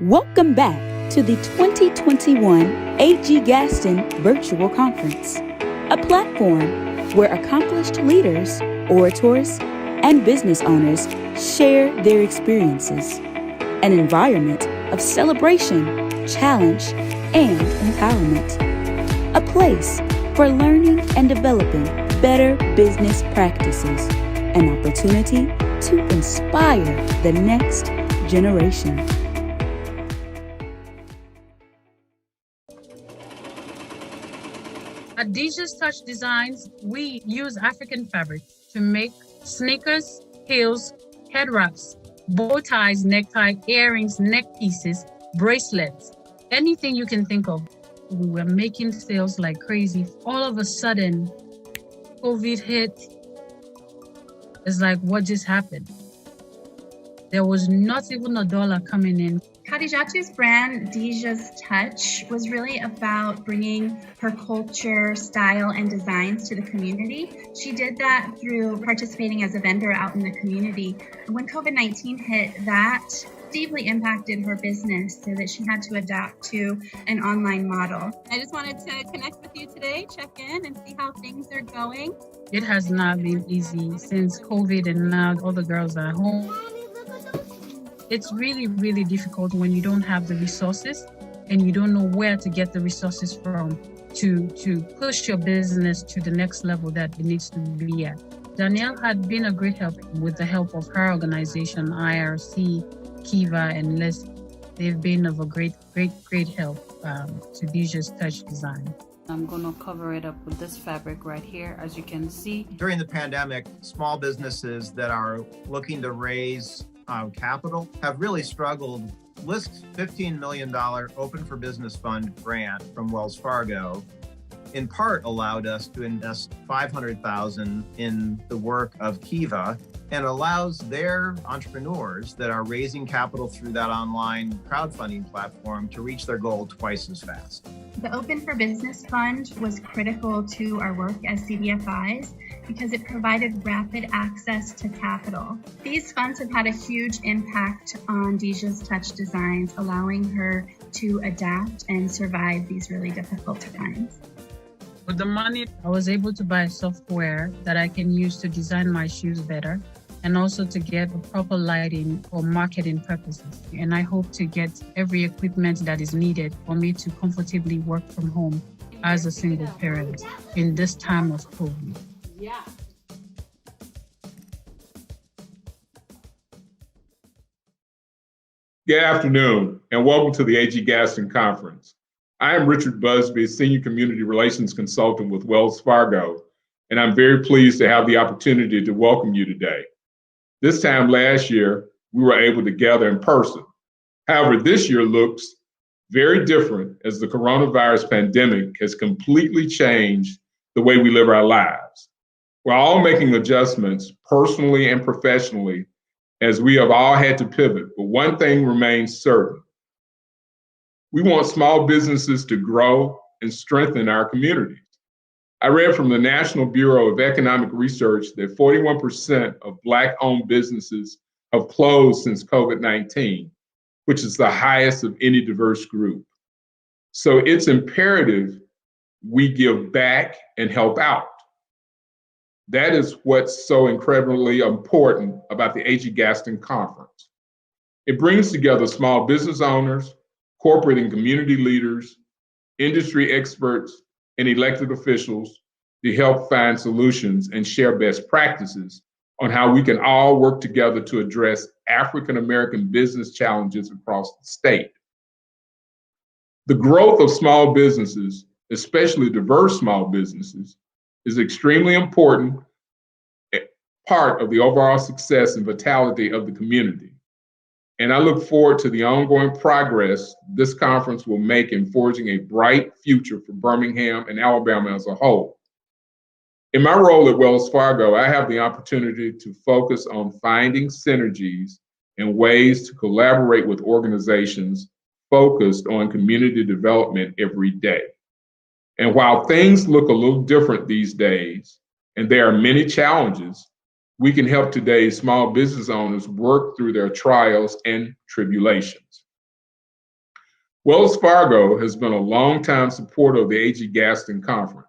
Welcome back to the 2021 AG Gaston Virtual Conference, a platform where accomplished leaders, orators, and business owners share their experiences, an environment of celebration, challenge, and empowerment, a place for learning and developing better business practices, an opportunity to inspire the next generation. At Deja's Touch Designs, we use African fabric to make sneakers, heels, head wraps, bow ties, necktie, earrings, neck pieces, bracelets, anything you can think of. We were making sales like crazy. All of a sudden, COVID hit. It's like, what just happened? There was not even a dollar coming in. Khadijatu's brand, Deja's Touch, was really about bringing her culture, style, and designs to the community. She did that through participating as a vendor out in the community. When COVID-19 hit, that deeply impacted her business so that she had to adapt to an online model. I just wanted to connect with you today, check in, and see how things are going. It has not been easy since COVID, and now all the girls are home. It's really, really difficult when you don't have the resources and you don't know where to get the resources from to push your business to the next level that it needs to be at. Danielle had been a great help with the help of her organization, IRC, Kiva, and Liz. They've been of a great help to Deja's Touch Design. I'm going to cover it up with this fabric right here, as you can see. During the pandemic, small businesses that are looking to raise capital have really struggled. List's $15 million Open for Business Fund grant from Wells Fargo in part allowed us to invest $500,000 in the work of Kiva and allows their entrepreneurs that are raising capital through that online crowdfunding platform to reach their goal twice as fast. The Open for Business Fund was critical to our work as CBFIs. because it provided rapid access to capital. These funds have had a huge impact on Deja's Touch designs, allowing her to adapt and survive these really difficult times. With the money, I was able to buy software that I can use to design my shoes better, and also to get the proper lighting for marketing purposes. And I hope to get every equipment that is needed for me to comfortably work from home as a single parent in this time of COVID. Yeah. Good afternoon, and welcome to the AG Gaston Conference. I am Richard Busby, Senior Community Relations Consultant with Wells Fargo, and I'm very pleased to have the opportunity to welcome you today. This time last year, we were able to gather in person. However, this year looks very different as the coronavirus pandemic has completely changed the way we live our lives. We're all making adjustments personally and professionally as we have all had to pivot, but one thing remains certain. We want small businesses to grow and strengthen our communities. I read from the National Bureau of Economic Research that 41% of Black-owned businesses have closed since COVID-19, which is the highest of any diverse group. So it's imperative we give back and help out. That is what's so incredibly important about the AG Gaston Conference. It brings together small business owners, corporate and community leaders, industry experts, and elected officials to help find solutions and share best practices on how we can all work together to address African American business challenges across the state. The growth of small businesses, especially diverse small businesses, is extremely important part of the overall success and vitality of the community. And I look forward to the ongoing progress this conference will make in forging a bright future for Birmingham and Alabama as a whole. In my role at Wells Fargo, I have the opportunity to focus on finding synergies and ways to collaborate with organizations focused on community development every day. And while things look a little different these days, and there are many challenges, we can help today's small business owners work through their trials and tribulations. Wells Fargo has been a longtime supporter of the AG Gaston Conference,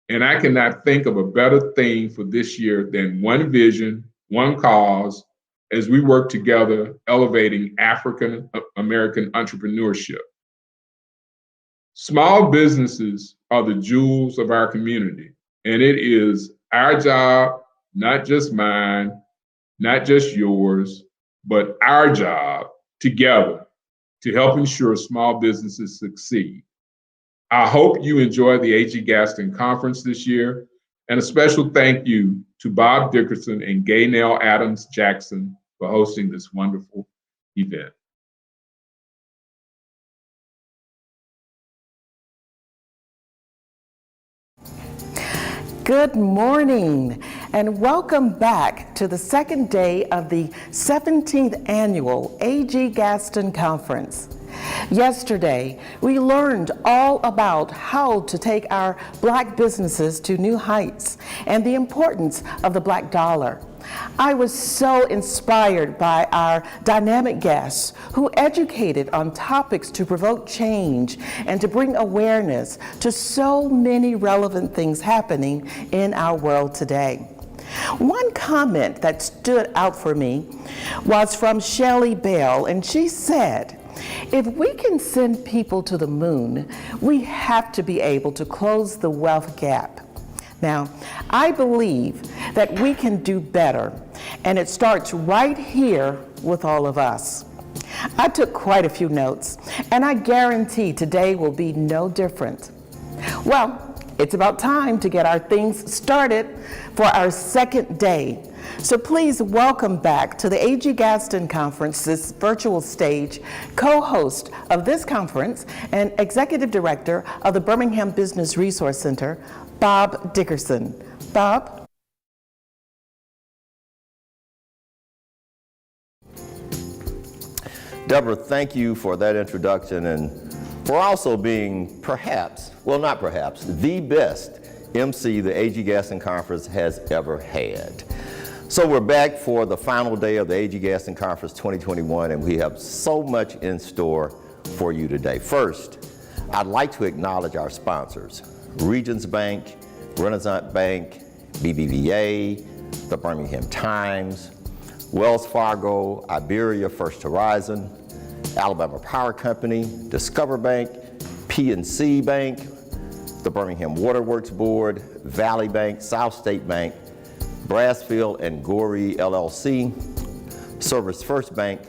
and I cannot think of a better theme for this year than one vision, one cause, as we work together elevating African American entrepreneurship. Small businesses are the jewels of our community, and it is our job, not just mine, not just yours, but our job together to help ensure small businesses succeed. I hope you enjoy the AG Gaston Conference this year, and a special thank you to Bob Dickerson and Gaynell Adams Jackson for hosting this wonderful event. Good morning, and welcome back to the second day of the 17th Annual AG Gaston Conference. Yesterday, we learned all about how to take our Black businesses to new heights and the importance of the Black dollar. I was so inspired by our dynamic guests who educated on topics to provoke change and to bring awareness to so many relevant things happening in our world today. One comment that stood out for me was from Shelley Bell, and she said, "If we can send people to the moon, we have to be able to close the wealth gap." Now, I believe that we can do better, and it starts right here with all of us. I took quite a few notes, and I guarantee today will be no different. Well, it's about time to get our things started for our second day. So please welcome back to the AG Gaston Conference, this virtual stage, co-host of this conference and Executive Director of the Birmingham Business Resource Center, Bob Dickerson. Bob? Deborah, thank you for that introduction and for also being perhaps, well not perhaps, the best MC the AG Gaston Conference has ever had. So we're back for the final day of the AG Gaston Conference 2021, and we have so much in store for you today. First, I'd like to acknowledge our sponsors, Regions Bank, Renaissance Bank, BBVA, the Birmingham Times, Wells Fargo, Iberia First Horizon, Alabama Power Company, Discover Bank, PNC Bank, the Birmingham Waterworks Board, Valley Bank, South State Bank, Brassfield and Gorey LLC, Service First Bank,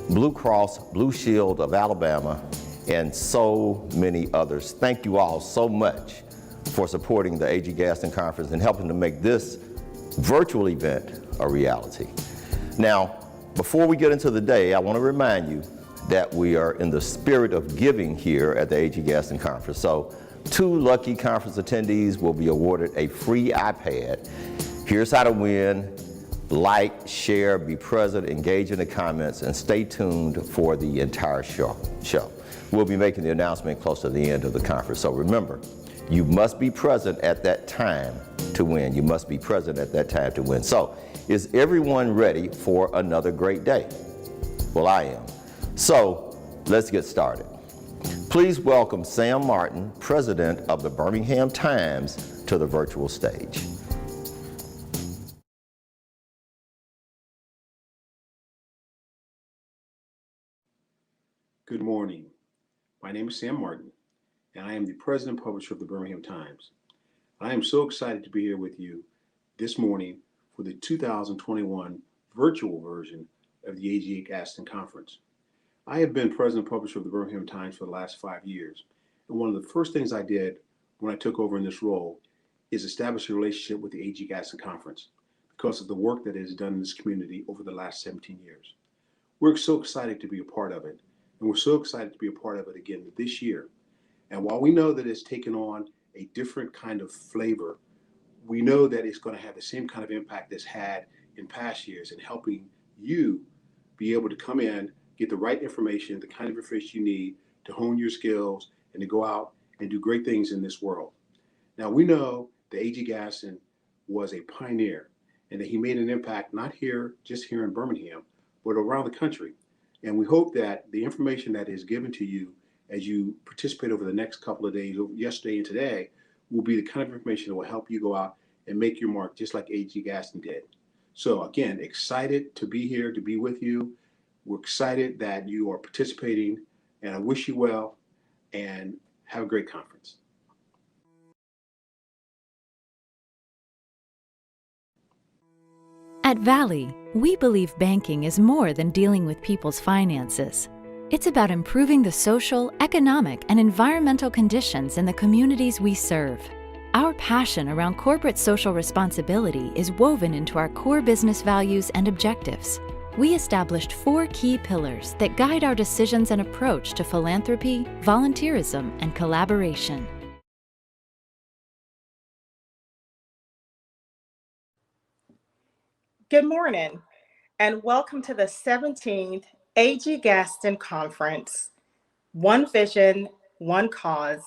Blue Cross Blue Shield of Alabama, and so many others. Thank you all so much for supporting the AG Gaston Conference and helping to make this virtual event a reality. Now, before we get into the day, I want to remind you that we are in the spirit of giving here at the AG Gaston Conference. So 2 lucky conference attendees will be awarded a free iPad. Here's how to win. Like, share, be present, engage in the comments, and stay tuned for the entire show. We'll be making the announcement close to the end of the conference. So remember, you must be present at that time to win. You must be present at that time to win. So, is everyone ready for another great day? Well, I am. So, let's get started. Please welcome Sam Martin, President of the Birmingham Times, to the virtual stage. Good morning. My name is Sam Martin, and I am the President and Publisher of the Birmingham Times. I am so excited to be here with you this morning for the 2021 virtual version of the AG Gaston Conference. I have been President and Publisher of the Birmingham Times for the last 5 years, and one of the first things I did when I took over in this role is establish a relationship with the AG Gaston Conference because of the work that it has done in this community over the last 17 years. We're so excited to be a part of it, and we're so excited to be a part of it again this year. And while we know that it's taken on a different kind of flavor, we know that it's going to have the same kind of impact it's had in past years in helping you be able to come in, get the right information, the kind of information you need to hone your skills and to go out and do great things in this world. Now, we know that A.G. Gaston was a pioneer and that he made an impact not just here in Birmingham, but around the country. And we hope that the information that is given to you as you participate over the next couple of days, yesterday and today, will be the kind of information that will help you go out and make your mark just like A.G. Gaston did. So again, excited to be here, to be with you. We're excited that you are participating, and I wish you well, and have a great conference. At Valley, we believe banking is more than dealing with people's finances. It's about improving the social, economic, and environmental conditions in the communities we serve. Our passion around corporate social responsibility is woven into our core business values and objectives. We established 4 key pillars that guide our decisions and approach to philanthropy, volunteerism, and collaboration. Good morning, and welcome to the 17th A.G. Gaston Conference, One Vision, One Cause,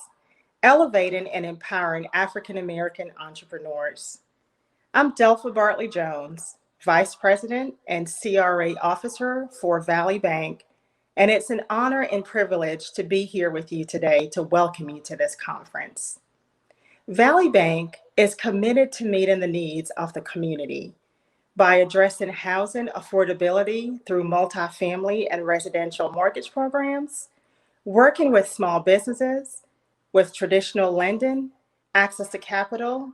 Elevating and Empowering African American Entrepreneurs. I'm Delpha Bartley Jones, Vice President and CRA Officer for Valley Bank, and it's an honor and privilege to be here with you today to welcome you to this conference. Valley Bank is committed to meeting the needs of the community by addressing housing affordability through multifamily and residential mortgage programs, working with small businesses, with traditional lending, access to capital,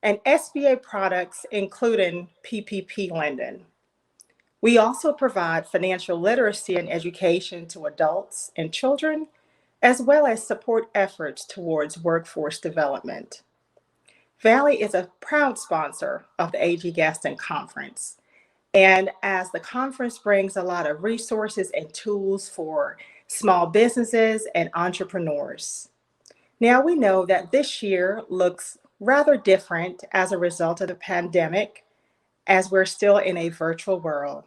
and SBA products, including PPP lending. We also provide financial literacy and education to adults and children, as well as support efforts towards workforce development. Valley is a proud sponsor of the A.G. Gaston Conference. And as the conference brings a lot of resources and tools for small businesses and entrepreneurs. Now we know that this year looks rather different as a result of the pandemic, as we're still in a virtual world.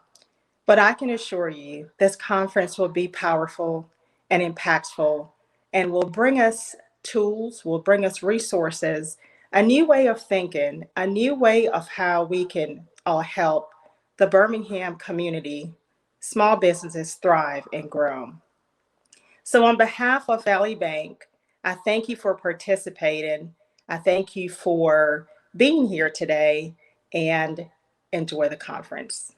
But I can assure you this conference will be powerful and impactful and will bring us tools, will bring us resources a new way of thinking, a new way of how we can all help the Birmingham community, small businesses thrive and grow. So on behalf of Valley Bank, I thank you for participating. I thank you for being here today, and enjoy the conference.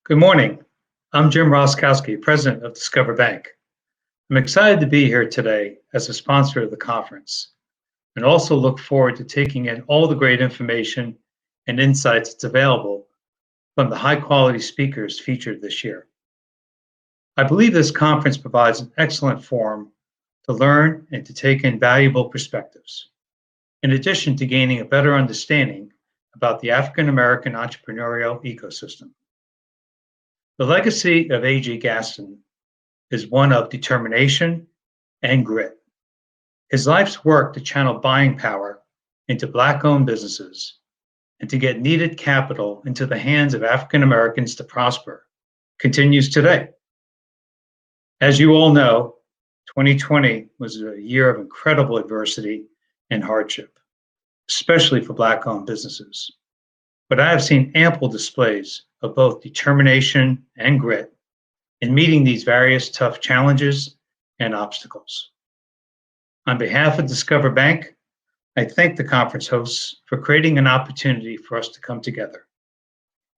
Good morning. I'm Jim Roskowski, President of Discover Bank. I'm excited to be here today as a sponsor of the conference, and also look forward to taking in all the great information and insights that's available from the high-quality speakers featured this year. I believe this conference provides an excellent forum to learn and to take in valuable perspectives, in addition to gaining a better understanding about the African American entrepreneurial ecosystem. The legacy of A.G. Gaston is one of determination and grit. His life's work to channel buying power into Black-owned businesses and to get needed capital into the hands of African Americans to prosper continues today. As you all know, 2020 was a year of incredible adversity and hardship, especially for Black-owned businesses. But I have seen ample displays of both determination and grit in meeting these various tough challenges and obstacles. On behalf of Discover Bank, I thank the conference hosts for creating an opportunity for us to come together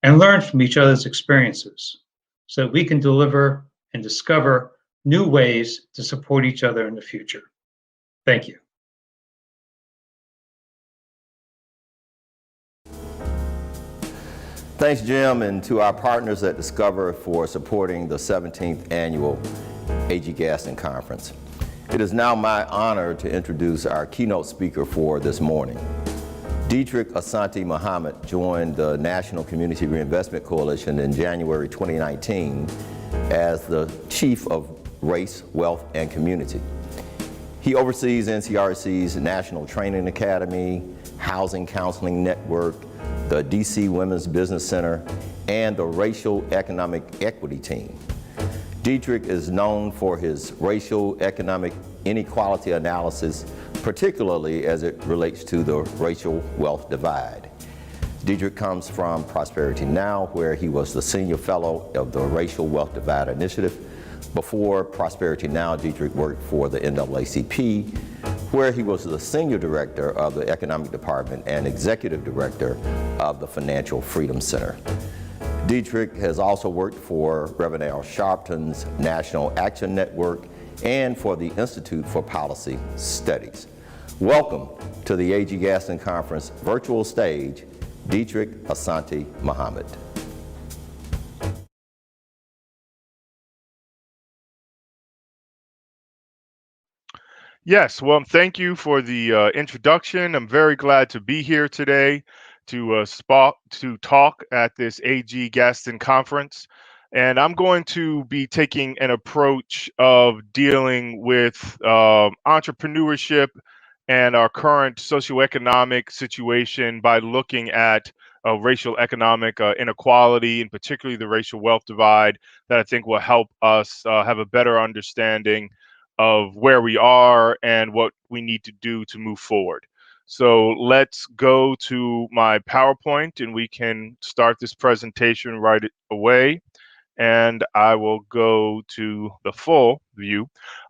and learn from each other's experiences so that we can deliver and discover new ways to support each other in the future. Thank you. Thanks, Jim, and to our partners at Discover for supporting the 17th Annual A.G. Gaston Conference. It is now my honor to introduce our keynote speaker for this morning. Dietrich Asante Muhammad joined the National Community Reinvestment Coalition in January 2019 as the Chief of Race, Wealth, and Community. He oversees NCRC's National Training Academy, Housing Counseling Network, the DC Women's Business Center, and the Racial Economic Equity Team. Dietrich is known for his racial economic inequality analysis, particularly as it relates to the racial wealth divide. Dietrich comes from Prosperity Now, where he was the Senior Fellow of the Racial Wealth Divide Initiative. Before Prosperity Now, Dietrich worked for the NAACP, where he was the Senior Director of the Economic Department and Executive Director of the Financial Freedom Center. Dietrich has also worked for Reverend Al Sharpton's National Action Network and for the Institute for Policy Studies. Welcome to the A.G. Gaston Conference virtual stage, Dietrich Asante Muhammad. Yes, well, thank you for the introduction. I'm very glad to be here today to talk at this A.G. Gaston conference. And I'm going to be taking an approach of dealing with entrepreneurship and our current socioeconomic situation by looking at racial economic inequality, and particularly the racial wealth divide, that I think will help us have a better understanding of where we are and what we need to do to move forward. So let's go to my PowerPoint and we can start this presentation right away. And I will go to the full view.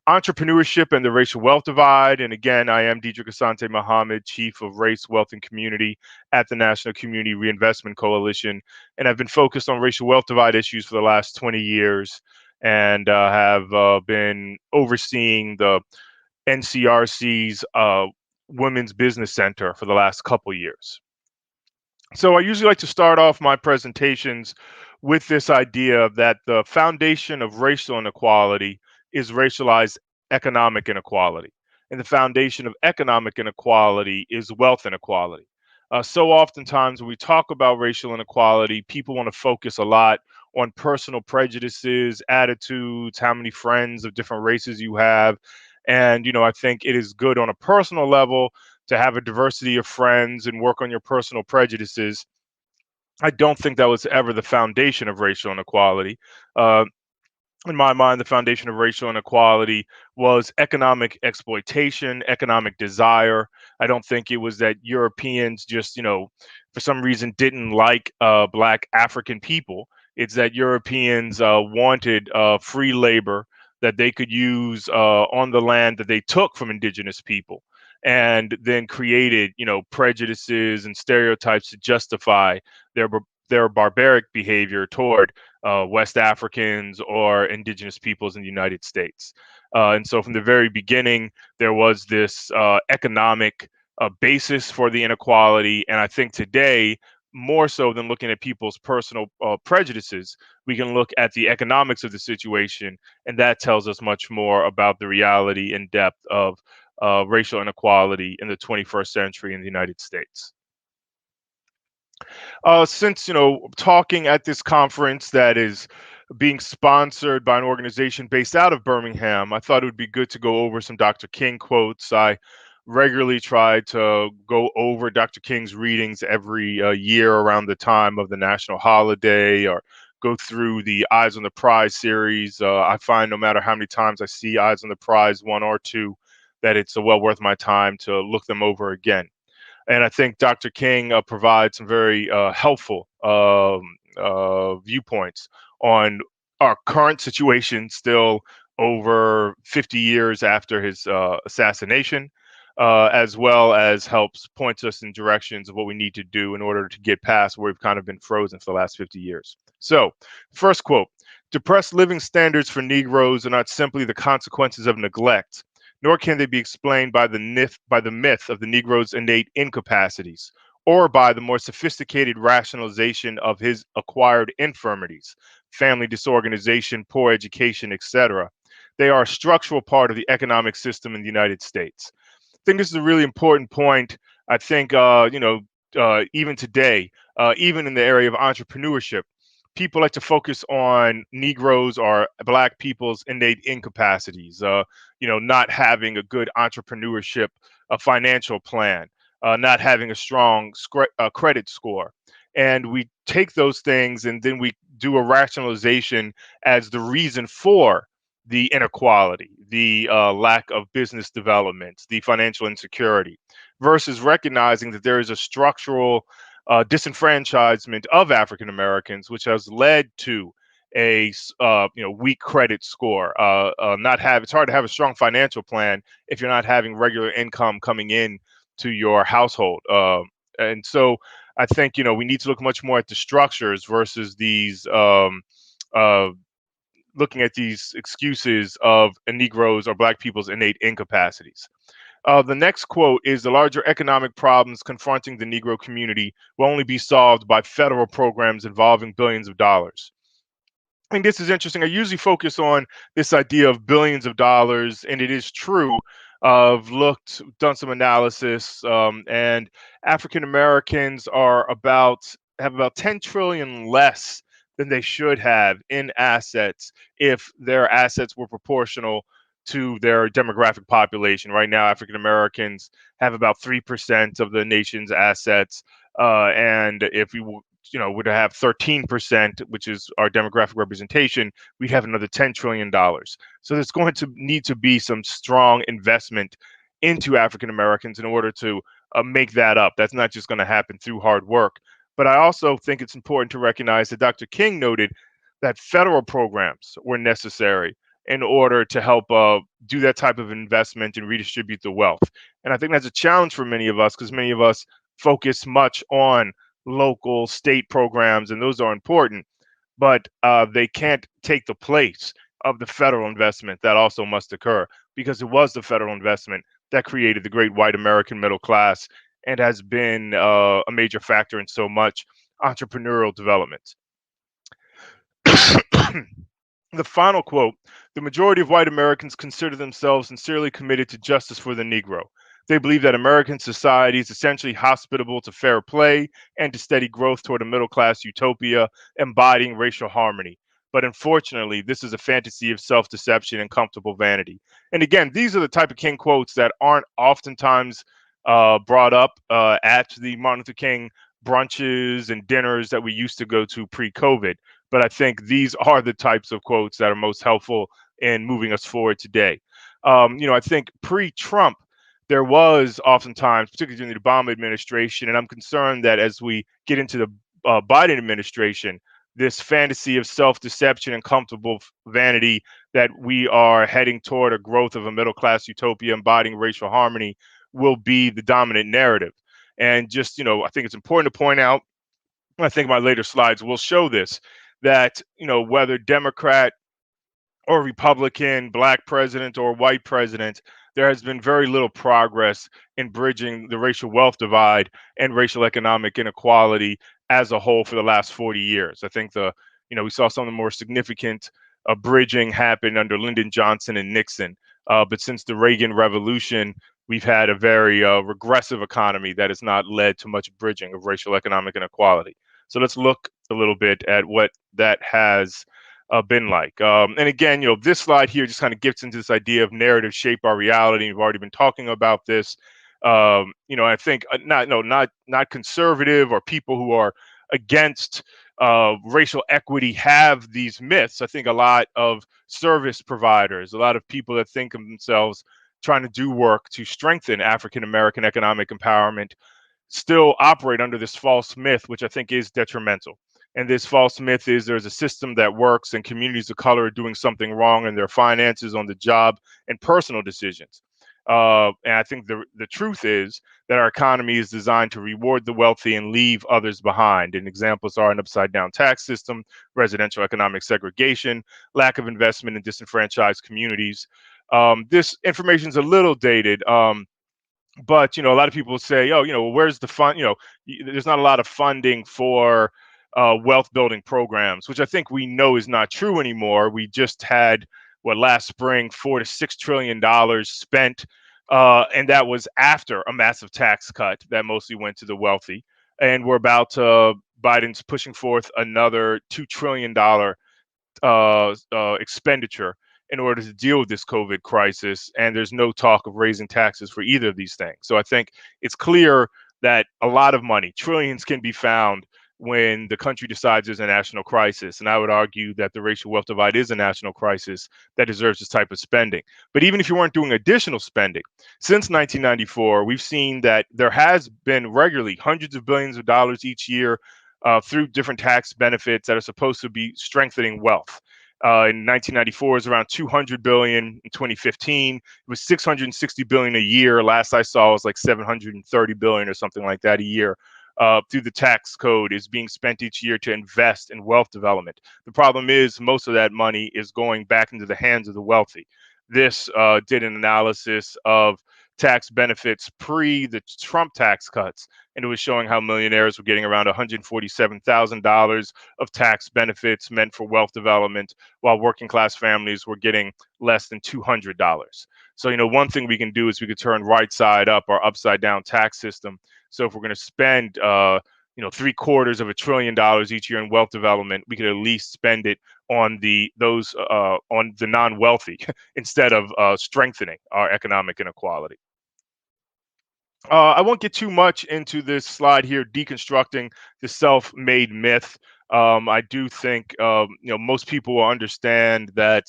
Entrepreneurship and the racial wealth divide. And again, I am Dietrich Asante Muhammad, Chief of Race, Wealth, and Community at the National Community Reinvestment Coalition. And I've been focused on racial wealth divide issues for the last 20 years and have been overseeing the NCRC's Women's Business Center for the last couple years. So I usually like to start off my presentations with this idea that the foundation of racial inequality is racialized economic inequality. And the foundation of economic inequality is wealth inequality. So oftentimes when we talk about racial inequality, people want to focus a lot on personal prejudices, attitudes, how many friends of different races you have. And, I think it is good on a personal level to have a diversity of friends and work on your personal prejudices. I don't think that was ever the foundation of racial inequality. in my mind, the foundation of racial inequality was economic exploitation, economic desire. I don't think it was that Europeans just, for some reason didn't like Black African people. It's that Europeans wanted free labor that they could use on the land that they took from indigenous people, and then created, prejudices and stereotypes to justify their their barbaric behavior toward West Africans or indigenous peoples in the United States. And so from the very beginning, there was this economic basis for the inequality. And I think today, more so than looking at people's personal prejudices, we can look at the economics of the situation. And that tells us much more about the reality and depth of racial inequality in the 21st century in the United States. Since talking at this conference that is being sponsored by an organization based out of Birmingham, I thought it would be good to go over some Dr. King quotes. I regularly try to go over Dr. King's readings every year around the time of the national holiday, or go through the Eyes on the Prize series. I find no matter how many times I see Eyes on the Prize, one or two, that it's well worth my time to look them over again. And I think Dr. King provides some very helpful viewpoints on our current situation, still over 50 years after his assassination, as well as helps point us in directions of what we need to do in order to get past where we've kind of been frozen for the last 50 years. So, first quote: "Depressed living standards for Negroes are not simply the consequences of neglect, nor can they be explained by the myth of the Negro's innate incapacities, or by the more sophisticated rationalization of his acquired infirmities, family disorganization, poor education, etc. They are a structural part of the economic system in the United States." I think this is a really important point. I think, even today, even in the area of entrepreneurship, people like to focus on Negroes or Black people's innate incapacities, not having a good entrepreneurship, a financial plan, not having a strong credit score. And we take those things and then we do a rationalization as the reason for the inequality, the lack of business development, the financial insecurity, versus recognizing that there is a structural disenfranchisement of African Americans, which has led to a weak credit score. It's hard to have a strong financial plan if you're not having regular income coming in to your household. And so I think we need to look much more at the structures versus these looking at these excuses of Negroes or Black people's innate incapacities. The next quote is: "The larger economic problems confronting the Negro community will only be solved by federal programs involving billions of dollars." I think this is interesting. I usually focus on this idea of billions of dollars, and it is true. I've done some analysis, and African Americans have about 10 trillion less than they should have in assets if their assets were proportional to their demographic population. Right now, African Americans have about 3% of the nation's assets, and if we would have 13%, which is our demographic representation, we'd have another $10 trillion. So there's going to need to be some strong investment into African Americans in order to make that up. That's not just going to happen through hard work. But I also think it's important to recognize that Dr. King noted that federal programs were necessary in order to help do that type of investment and redistribute the wealth. And I think that's a challenge for many of us, because many of us focus much on local, state programs, and those are important, but they can't take the place of the federal investment that also must occur, because it was the federal investment that created the great white American middle class and has been a major factor in so much entrepreneurial development. The final quote: "The majority of white Americans consider themselves sincerely committed to justice for the Negro. They believe that American society is essentially hospitable to fair play and to steady growth toward a middle-class utopia embodying racial harmony. But unfortunately, this is a fantasy of self-deception and comfortable vanity." And again, these are the type of King quotes that aren't oftentimes brought up at the Martin Luther King brunches and dinners that we used to go to pre-COVID. but I think these are the types of quotes that are most helpful in moving us forward today. I think pre-Trump, there was oftentimes, particularly during the Obama administration, and I'm concerned that as we get into the Biden administration, this fantasy of self-deception and comfortable vanity that we are heading toward a growth of a middle-class utopia embodying racial harmony will be the dominant narrative. And just, I think it's important to point out, I think my later slides will show this, that, whether Democrat or Republican, black president or white president, there has been very little progress in bridging the racial wealth divide and racial economic inequality as a whole for the last 40 years. I think we saw some of the more significant bridging happen under Lyndon Johnson and Nixon. But since the Reagan Revolution, we've had a very regressive economy that has not led to much bridging of racial economic inequality. So let's look a little bit at what that has been like. And again, this slide here just kind of gets into this idea of narrative shape our reality. We've already been talking about this. I think not conservative or people who are against racial equity have these myths. I think a lot of service providers, a lot of people that think of themselves trying to do work to strengthen African American economic empowerment still operate under this false myth, which I think is detrimental. And this false myth is there's a system that works and communities of color are doing something wrong in their finances, on the job, and personal decisions. And I think the truth is that our economy is designed to reward the wealthy and leave others behind. And examples are an upside down tax system, residential economic segregation, lack of investment in disenfranchised communities. This information is a little dated. But a lot of people say, where's the fund? There's not a lot of funding for wealth building programs, which I think we know is not true anymore. We just had last spring, $4 to $6 trillion spent, and that was after a massive tax cut that mostly went to the wealthy. And we're about to Biden's pushing forth another $2 trillion expenditure in order to deal with this COVID crisis. And there's no talk of raising taxes for either of these things. So I think it's clear that a lot of money, trillions, can be found when the country decides there's a national crisis. And I would argue that the racial wealth divide is a national crisis that deserves this type of spending. But even if you weren't doing additional spending, since 1994, we've seen that there has been regularly hundreds of billions of dollars each year through different tax benefits that are supposed to be strengthening wealth. In 1994, it was around 200 billion. In 2015, it was 660 billion a year. Last I saw, it was like 730 billion or something like that a year. Through the tax code is being spent each year to invest in wealth development. The problem is most of that money is going back into the hands of the wealthy. This did an analysis of tax benefits pre the Trump tax cuts, and it was showing how millionaires were getting around $147,000 of tax benefits meant for wealth development, while working class families were getting less than $200. So, one thing we can do is we could turn right side up our upside down tax system. So if we're going to spend, $750 billion each year in wealth development, we could at least spend it on the non-wealthy instead of strengthening our economic inequality. I won't get too much into this slide here, deconstructing the self-made myth. I do think, most people will understand that,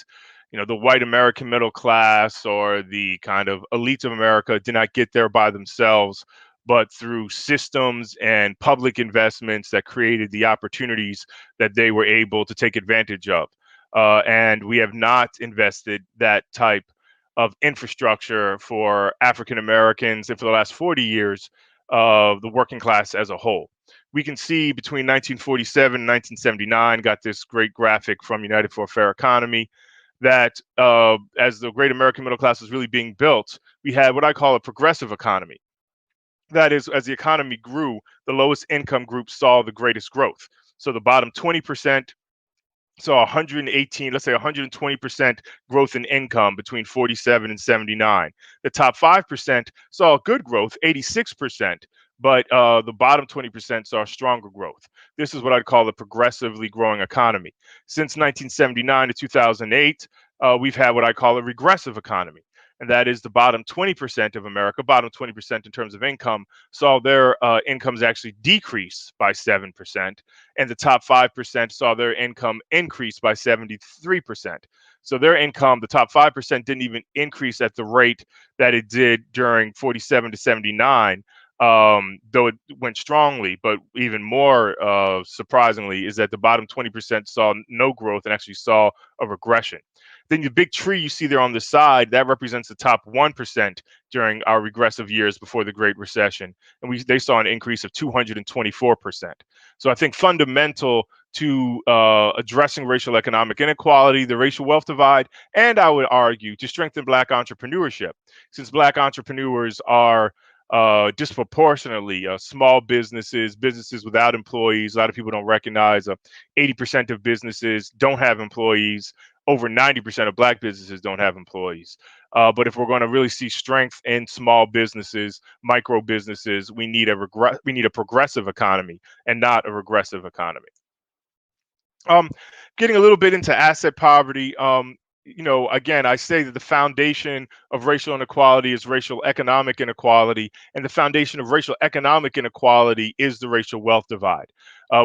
the white American middle class or the kind of elites of America did not get there by themselves, but through systems and public investments that created the opportunities that they were able to take advantage of. And we have not invested that type of infrastructure for African Americans and for the last 40 years of the working class as a whole. We can see between 1947 and 1979, got this great graphic from United for a Fair Economy, that as the great American middle class was really being built, we had what I call a progressive economy. That is, as the economy grew, the lowest income groups saw the greatest growth. So the bottom 20% saw 118, let's say 120% growth in income between 47 and 79. The top 5% saw good growth, 86%, but the bottom 20% saw stronger growth. This is what I'd call a progressively growing economy. Since 1979 to 2008, we've had what I call a regressive economy. and that is the bottom 20% of America, bottom 20% in terms of income, saw their incomes actually decrease by 7%, and the top 5% saw their income increase by 73%. So their income, the top 5%, didn't even increase at the rate that it did during 47 to 79, though it went strongly. But even more surprisingly is that the bottom 20% saw no growth and actually saw a regression. Then the big tree you see there on the side, that represents the top 1% during our regressive years before the Great Recession. And they saw an increase of 224%. So I think fundamental to addressing racial economic inequality, the racial wealth divide, and I would argue to strengthen Black entrepreneurship, since Black entrepreneurs are disproportionately small businesses, businesses without employees. A lot of people don't recognize 80% of businesses don't have employees. Over 90% of Black businesses don't have employees. But if we're going to really see strength in small businesses, micro businesses, we need a progressive economy and not a regressive economy. Getting a little bit into asset poverty, again, I say that the foundation of racial inequality is racial economic inequality, and the foundation of racial economic inequality is the racial wealth divide.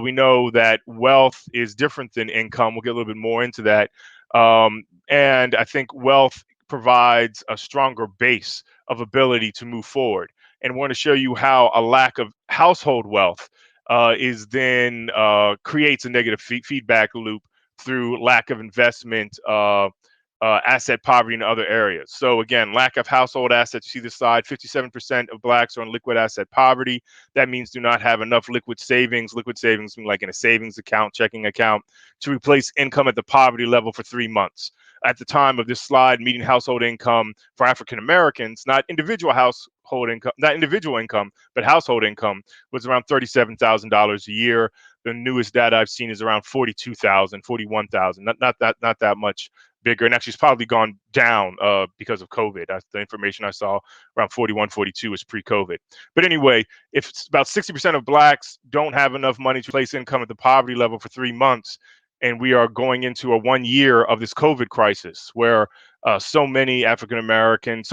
We know that wealth is different than income. We'll get a little bit more into that. And I think wealth provides a stronger base of ability to move forward. And I want to show you how a lack of household wealth is then creates a negative feedback loop through lack of investment, asset poverty in other areas. So again, lack of household assets. You see this slide, 57% of Blacks are in liquid asset poverty. That means do not have enough liquid savings. Liquid savings mean like in a savings account, checking account, to replace income at the poverty level for 3 months. At the time of this slide, median household income for African Americans, not individual income, but household income, was around $37,000 a year. The newest data I've seen is around 42,000, 41,000. Not that much bigger, and actually it's probably gone down because of COVID. That's the information I saw, around 41, 42 is pre-COVID. But anyway, if about 60% of Blacks don't have enough money to replace income at the poverty level for 3 months, and we are going into a 1 year of this COVID crisis where so many Americans,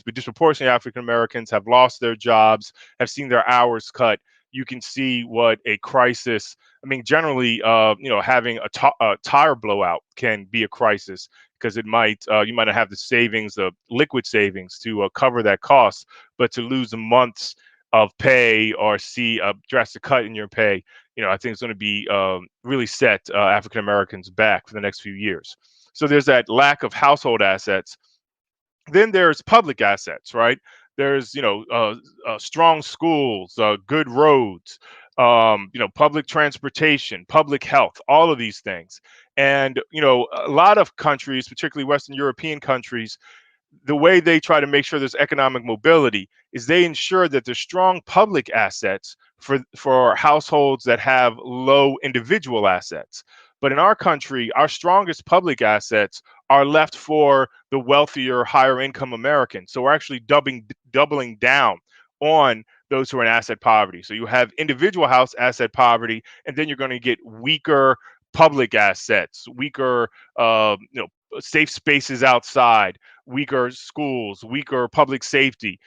but disproportionately African Americans have lost their jobs, have seen their hours cut. You can see what a crisis. I mean, generally, having a tire blowout can be a crisis because it might you might not have the savings, the liquid savings to cover that cost, but to lose a month's of pay or see a drastic cut in your pay, I think it's going to be really set African Americans back for the next few years. So there's that lack of household assets. Then there's public assets, right? There's strong schools, good roads, public transportation, public health, all of these things. And a lot of countries, particularly Western European countries, the way they try to make sure there's economic mobility is they ensure that there's strong public assets for households that have low individual assets. But in our country, our strongest public assets are left for the wealthier, higher income Americans. So we're actually doubling down on those who are in asset poverty. So you have individual house asset poverty, and then you're going to get weaker public assets, weaker safe spaces outside, weaker schools, weaker public safety,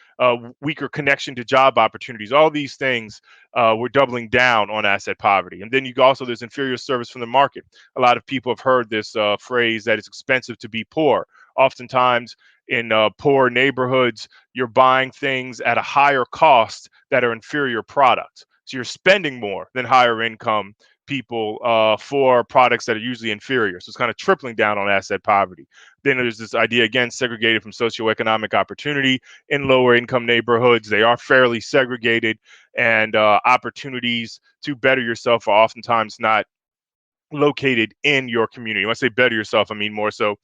weaker connection to job opportunities. All these things, we're doubling down on asset poverty. And then there's inferior service from the market. A lot of people have heard this phrase that it's expensive to be poor. Oftentimes in poor neighborhoods, you're buying things at a higher cost that are inferior products. So you're spending more than higher income people for products that are usually inferior. So it's kind of tripling down on asset poverty. Then there's this idea, again, segregated from socioeconomic opportunity in lower income neighborhoods. They are fairly segregated, and opportunities to better yourself are oftentimes not located in your community. When I say better yourself, I mean more so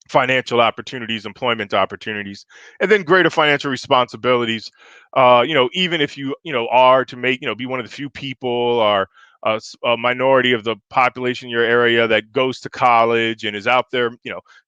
financial opportunities, employment opportunities, and then greater financial responsibilities. Even if you are to make be one of the few people or a minority of the population in your area that goes to college and is out there,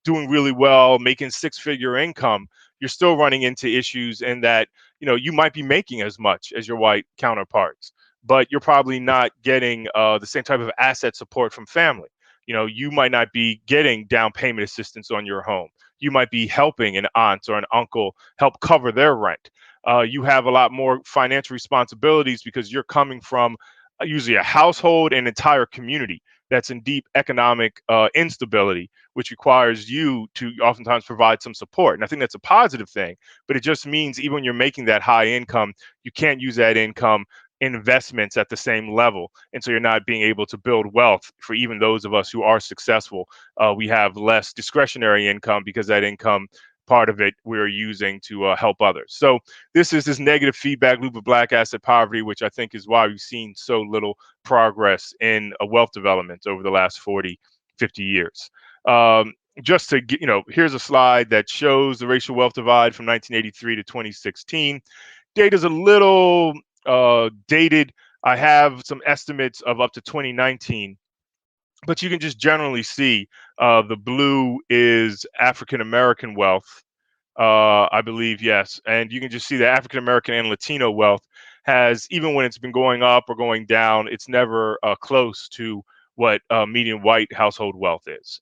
doing really well, making six-figure income, you're still running into issues in that you might be making as much as your white counterparts, but you're probably not getting the same type of asset support from family. You might not be getting down payment assistance on your home. you might be helping an aunt or an uncle help cover their rent. You have a lot more financial responsibilities because you're coming from usually a household and entire community that's in deep economic instability, which requires you to oftentimes provide some support. And I think that's a positive thing, but it just means even when you're making that high income, you can't use that income in investments at the same level. And so you're not being able to build wealth for even those of us who are successful. We have less discretionary income because that income, part of it, we're using to help others. So this is this negative feedback loop of Black asset poverty, which I think is why we've seen so little progress in wealth development over the last 40, 50 years. Just to get, here's a slide that shows the racial wealth divide from 1983 to 2016. Data's a little dated. I have some estimates of up to 2019, but you can just generally see the blue is African American wealth, I believe, yes. And you can just see that African American and Latino wealth has, even when it's been going up or going down, it's never close to what median white household wealth is.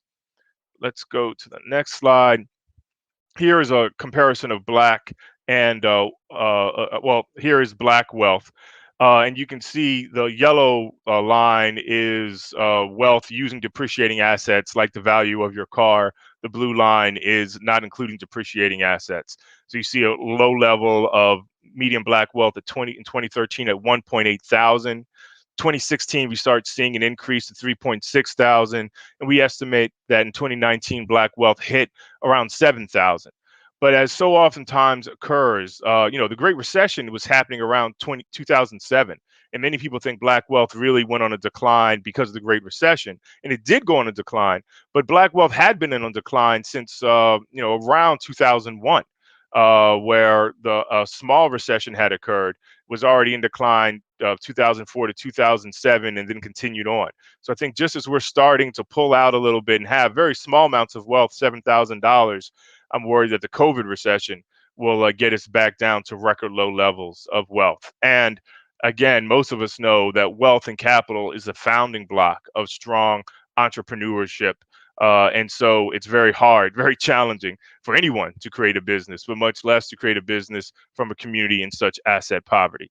Let's go to the next slide. Here is a comparison of Black and, well, here is Black wealth. And you can see the yellow line is wealth using depreciating assets like the value of your car. The blue line is not including depreciating assets. So you see a low level of median Black wealth in 2013 at 1.8 thousand. 2016, we start seeing an increase to 3.6 thousand. And we estimate that in 2019, Black wealth hit around 7,000. But as so oftentimes occurs, the Great Recession was happening around 2007. And many people think Black wealth really went on a decline because of the Great Recession. And it did go on a decline, but Black wealth had been in a decline since, around 2001, where the small recession had occurred, was already in decline 2004 to 2007, and then continued on. So I think just as we're starting to pull out a little bit and have very small amounts of wealth, $7,000, I'm worried that the COVID recession will get us back down to record low levels of wealth. And again, most of us know that wealth and capital is the founding block of strong entrepreneurship. And so it's very hard, very challenging for anyone to create a business, but much less to create a business from a community in such asset poverty.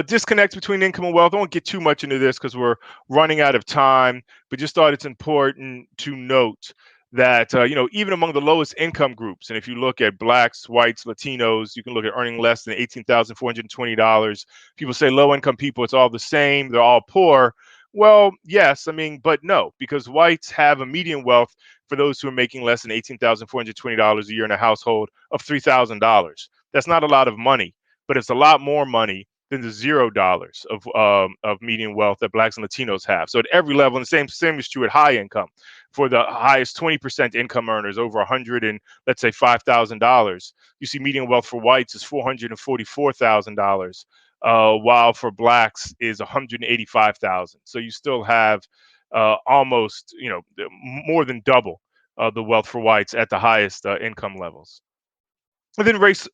Disconnect between income and wealth. I won't get too much into this because we're running out of time, but just thought it's important to note that, even among the lowest income groups, and if you look at Blacks, whites, Latinos, you can look at earning less than $18,420. People say low income people, it's all the same, they're all poor. Well, yes, but no, because whites have a median wealth for those who are making less than $18,420 a year in a household of $3,000. That's not a lot of money, but it's a lot more money than the $0 of median wealth that Blacks and Latinos have. So at every level, and the same is true at high income. For the highest 20% income earners, over 100 and let's say $5,000, you see median wealth for whites is $444,000, while for Blacks is $185,000. So you still have almost, more than double the wealth for whites at the highest income levels. And then race,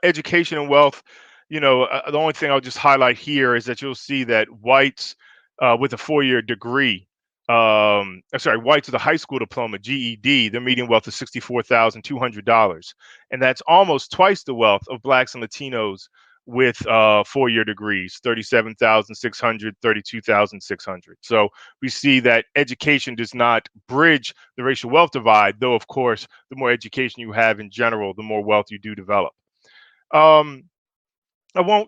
education, and wealth. The only thing I'll just highlight here is that you'll see that whites with a 4-year degree, whites with a high school diploma, GED, their median wealth is $64,200. And that's almost twice the wealth of Blacks and Latinos with 4-year degrees, $37,600, $32,600. So we see that education does not bridge the racial wealth divide, though, of course, the more education you have in general, the more wealth you do develop. Don't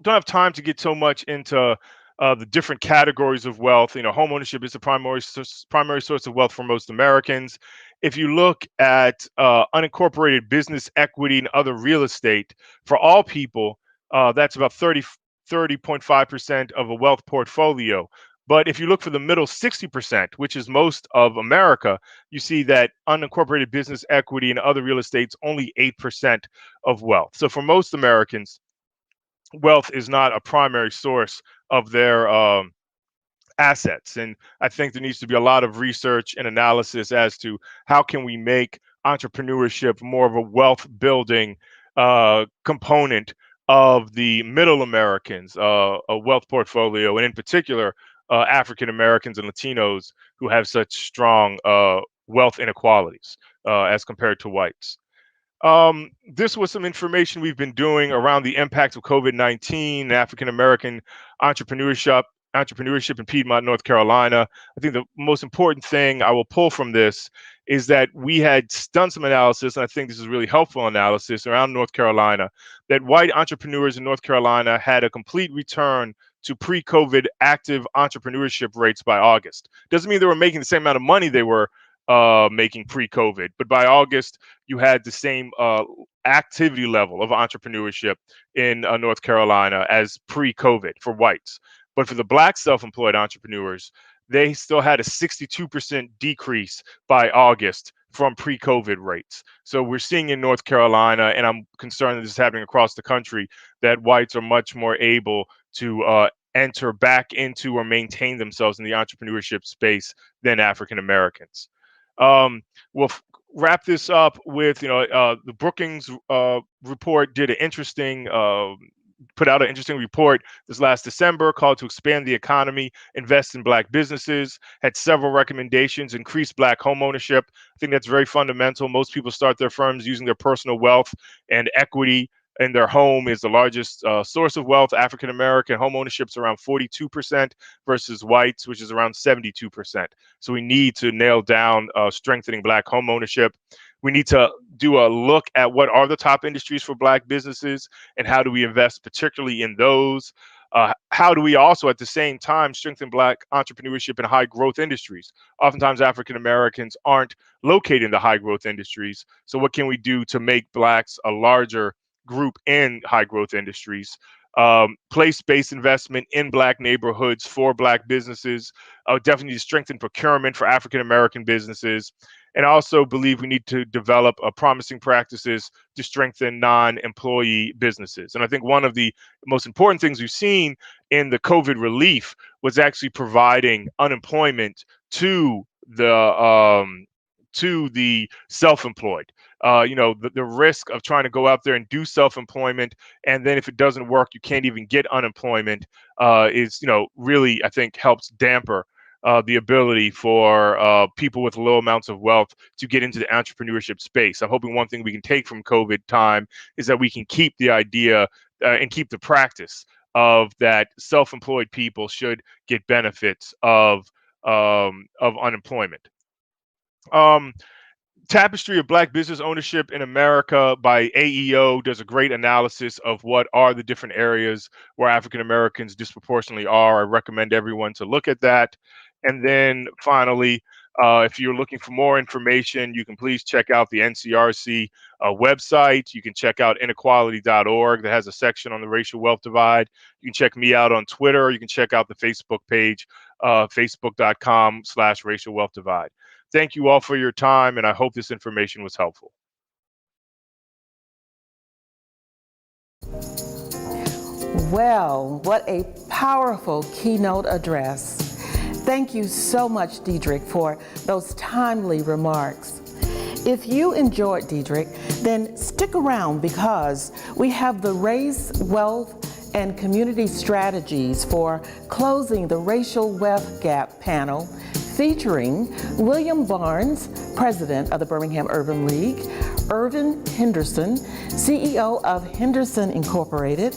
have time to get so much into the different categories of wealth. Home ownership is the primary source of wealth for most Americans. If you look at unincorporated business equity and other real estate, for all people, that's about 30.5% of a wealth portfolio. But if you look for the middle 60%, which is most of America, you see that unincorporated business equity and other real estate's only 8% of wealth. So for most Americans, wealth is not a primary source of their assets. And I think there needs to be a lot of research and analysis as to how can we make entrepreneurship more of a wealth building component of the middle Americans, a wealth portfolio, and in particular, African Americans and Latinos who have such strong wealth inequalities as compared to whites. This was some information we've been doing around the impact of COVID-19 and African American entrepreneurship in Piedmont, North Carolina. I think the most important thing I will pull from this is that we had done some analysis, and I think this is really helpful analysis around North Carolina, that white entrepreneurs in North Carolina had a complete return to pre-COVID active entrepreneurship rates by August. Doesn't mean they were making the same amount of money they were making pre-COVID, but by August, you had the same activity level of entrepreneurship in North Carolina as pre-COVID for whites. But for the Black self-employed entrepreneurs, they still had a 62% decrease by August from pre-COVID rates. So we're seeing in North Carolina, and I'm concerned that this is happening across the country, that whites are much more able to enter back into or maintain themselves in the entrepreneurship space than African Americans. We'll wrap this up with, the Brookings report did an interesting put out an interesting report this last December called to expand the economy, invest in Black businesses, had several recommendations, increase Black home ownership. I think that's very fundamental. Most people start their firms using their personal wealth, and equity in their home is the largest source of wealth. African American home ownership is around 42% versus whites, which is around 72%. So we need to nail down strengthening Black home ownership. We need to do a look at what are the top industries for Black businesses and how do we invest particularly in those. How do we also at the same time strengthen Black entrepreneurship in high growth industries? Oftentimes African Americans aren't located in the high growth industries. So what can we do to make Blacks a larger group in high growth industries? Place-based investment in Black neighborhoods for Black businesses. Definitely need to strengthen procurement for African American businesses. And I also believe we need to develop promising practices to strengthen non-employee businesses. And I think one of the most important things we've seen in the COVID relief was actually providing unemployment to the self-employed. The risk of trying to go out there and do self-employment, and then if it doesn't work, you can't even get unemployment, is, really, I think, helps damper the ability for people with low amounts of wealth to get into the entrepreneurship space. I'm hoping one thing we can take from COVID time is that we can keep the idea and keep the practice of that self-employed people should get benefits of unemployment. Tapestry of Black Business Ownership in America by AEO does a great analysis of what are the different areas where African Americans disproportionately are. I recommend everyone to look at that. And then finally, if you're looking for more information, you can please check out the NCRC website. You can check out inequality.org that has a section on the racial wealth divide. You can check me out on Twitter. You can check out the Facebook page, facebook.com/racial wealth divide. Thank you all for your time, and I hope this information was helpful. Well, what a powerful keynote address. Thank you so much, Diedrich, for those timely remarks. If you enjoyed Diedrich, then stick around because we have the Race, Wealth, and Community Strategies for Closing the Racial Wealth Gap panel featuring William Barnes, President of the Birmingham Urban League, Irvin Henderson, CEO of Henderson Incorporated,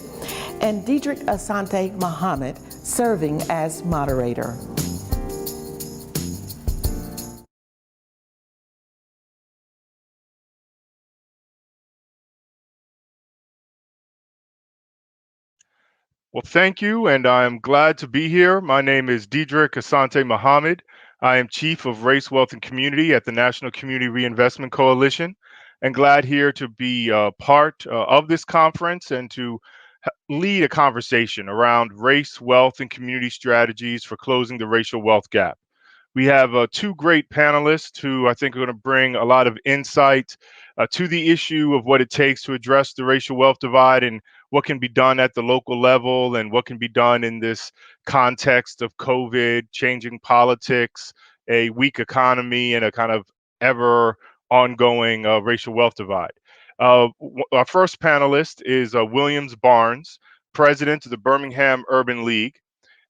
and Diedrich Asante Muhammad, serving as moderator. Well, thank you, and I'm glad to be here. My name is Diedrich Asante Muhammad. I am Chief of Race, Wealth, and Community at the National Community Reinvestment Coalition, and glad here to be part of this conference and to lead a conversation around race, wealth, and community strategies for closing the racial wealth gap. We have two great panelists who I think are going to bring a lot of insight to the issue of what it takes to address the racial wealth divide and what can be done at the local level and what can be done in this context of COVID, changing politics, a weak economy, and a kind of ever ongoing racial wealth divide. Our first panelist is Williams Barnes, president of the Birmingham Urban League.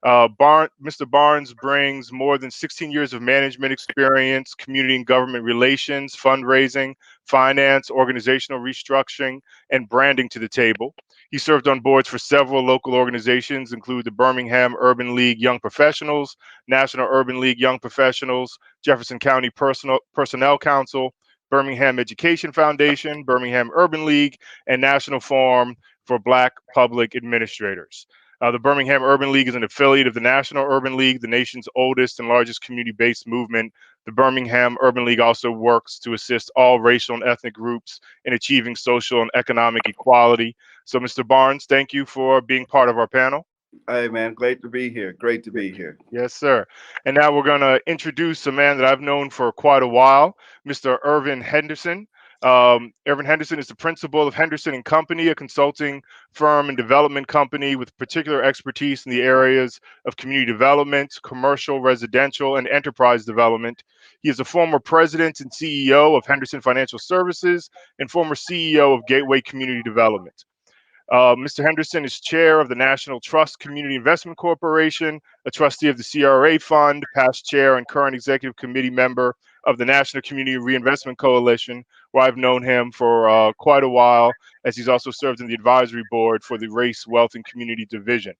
Mr. Barnes brings more than 16 years of management experience, community and government relations, fundraising, finance, organizational restructuring, and branding to the table. He served on boards for several local organizations, include the Birmingham Urban League Young Professionals, National Urban League Young Professionals, Jefferson County Personnel Council, Birmingham Education Foundation, Birmingham Urban League, and National Forum for Black Public Administrators. The Birmingham Urban League is an affiliate of the National Urban League, the nation's oldest and largest community-based movement. The Birmingham Urban League also works to assist all racial and ethnic groups in achieving social and economic equality. So, Mr. Barnes, thank you for being part of our panel. Hey, man, great to be here. Great to be here. Yes, sir. And now we're going to introduce a man that I've known for quite a while, Mr. Irvin Henderson. Irvin Henderson is the principal of Henderson and Company, a consulting firm and development company with particular expertise in the areas of community development, commercial, residential, and enterprise development. He is a former president and CEO of Henderson Financial Services and former CEO of Gateway Community Development. Mr. Henderson is chair of the National Trust Community Investment Corporation, a trustee of the CRA Fund, past chair and current executive committee member of the National Community Reinvestment Coalition, where I've known him for quite a while, as he's also served in the advisory board for the Race, Wealth, and Community Division.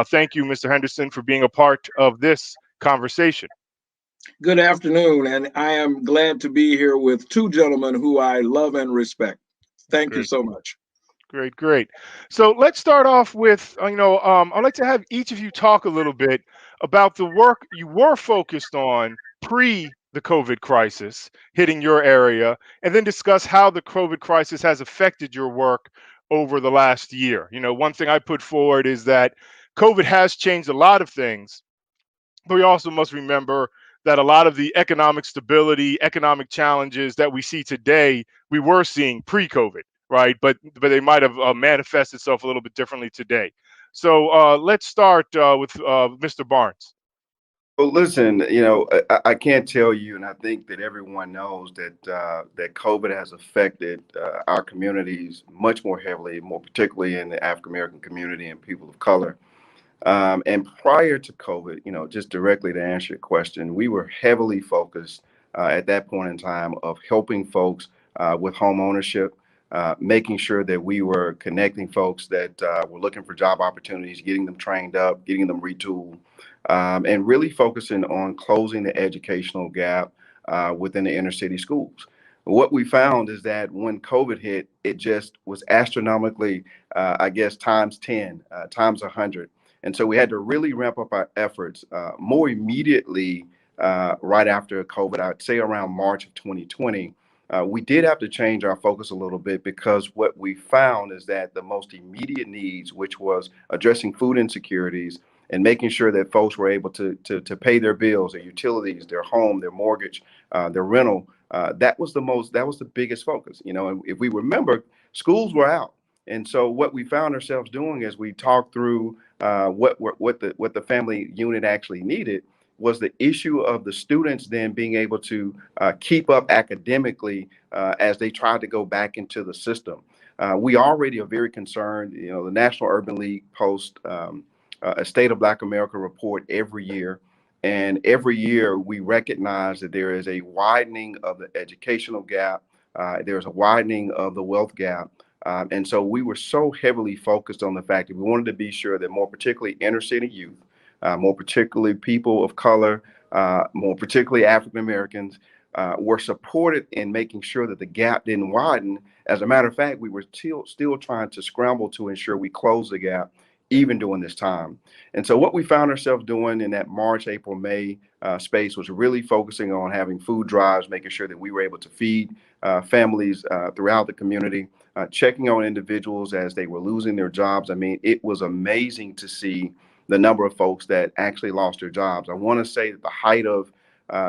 Thank you, Mr. Henderson, for being a part of this conversation. Good afternoon, and I am glad to be here with two gentlemen who I love and respect. Thank you so much. Great, great. So let's start off with, I'd like to have each of you talk a little bit about the work you were focused on pre the COVID crisis hitting your area, and then discuss how the COVID crisis has affected your work over the last year. One thing I put forward is that COVID has changed a lot of things, but we also must remember that a lot of the economic stability, economic challenges that we see today, we were seeing pre-COVID. Right, but they might have manifested itself a little bit differently today. So let's start with Mr. Barnes. Well, listen, I can't tell you, and I think that everyone knows that that COVID has affected our communities much more heavily, more particularly in the African American community and people of color. And prior to COVID, just directly to answer your question, we were heavily focused at that point in time of helping folks with home ownership. Making sure that we were connecting folks that were looking for job opportunities, getting them trained up, getting them retooled, and really focusing on closing the educational gap within the inner city schools. What we found is that when COVID hit, it just was astronomically, times 10, times 100. And so we had to really ramp up our efforts more immediately right after COVID, I'd say around March of 2020. We did have to change our focus a little bit because what we found is that the most immediate needs, which was addressing food insecurities and making sure that folks were able to pay their bills, their utilities, their home, their mortgage, their rental, that was the biggest focus. And if we remember, schools were out. And so what we found ourselves doing as we talked through what the family unit actually needed was the issue of the students then being able to keep up academically as they tried to go back into the system. We already are very concerned. The National Urban League posts a State of Black America report every year. And every year we recognize that there is a widening of the educational gap. There's a widening of the wealth gap. And so we were so heavily focused on the fact that we wanted to be sure that more particularly inner city youth, more particularly people of color, more particularly African Americans, were supported in making sure that the gap didn't widen. As a matter of fact, we were still trying to scramble to ensure we close the gap even during this time. And so what we found ourselves doing in that March, April, May space was really focusing on having food drives, making sure that we were able to feed families throughout the community, checking on individuals as they were losing their jobs. I mean, it was amazing to see the number of folks that actually lost their jobs. I want to say that the height of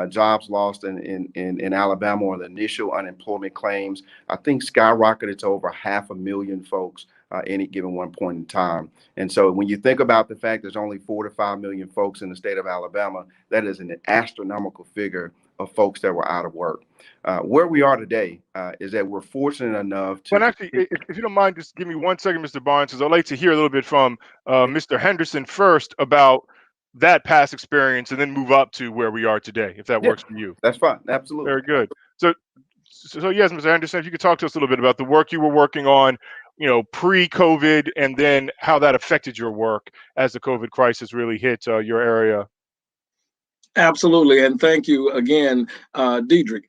jobs lost in Alabama, or the initial unemployment claims, I think skyrocketed to over 500,000 folks any given one point in time. And so when you think about the fact there's only 4 to 5 million folks in the state of Alabama, that is an astronomical figure of folks that were out of work. Where we are today is that we're fortunate enough to— But actually, if you don't mind, just give me 1 second, Mr. Barnes, because I'd like to hear a little bit from Mr. Henderson first about that past experience and then move up to where we are today, if that Yeah, works for you. that's fine. Absolutely. Very good. So yes, Mr. Anderson, if you could talk to us a little bit about the work you were working on, pre-COVID, and then how that affected your work as the COVID crisis really hit your area. Absolutely, and thank you again, Diedrich.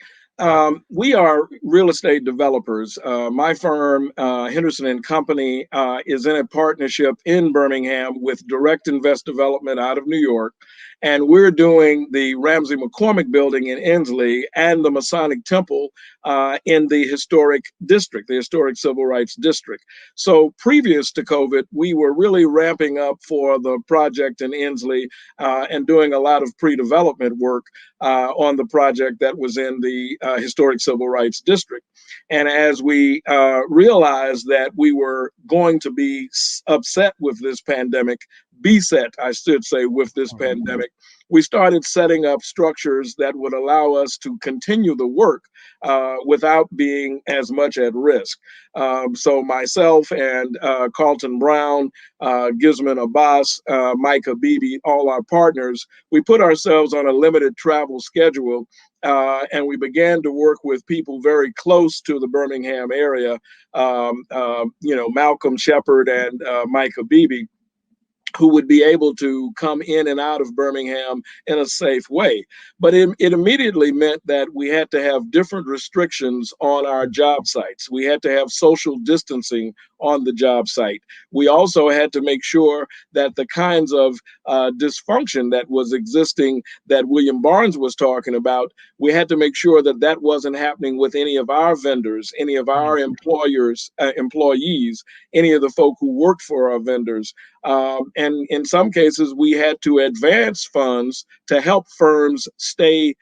We are real estate developers. My firm, Henderson and Company, is in a partnership in Birmingham with Direct Invest Development out of New York, and we're doing the Ramsey McCormick Building in Inslee and the Masonic Temple in the historic district, the historic civil rights district. So previous to COVID, we were really ramping up for the project in Inslee and doing a lot of pre-development work on the project that was in the historic civil rights district. And as we realized that we were going to be upset with this pandemic, beset, I should say, with this pandemic, we started setting up structures that would allow us to continue the work without being as much at risk. So myself and Carlton Brown, Gizman Abbas, Mike Habibi, all our partners, we put ourselves on a limited travel schedule and we began to work with people very close to the Birmingham area, Malcolm Shepard and Mike Habibi, who would be able to come in and out of Birmingham in a safe way. But it immediately meant that we had to have different restrictions on our job sites. We had to have social distancing on the job site. We also had to make sure that the kinds of dysfunction that was existing that William Barnes was talking about, we had to make sure that that wasn't happening with any of our vendors, any of our employees, any of the folk who worked for our vendors. And in some cases, we had to advance funds to help firms stay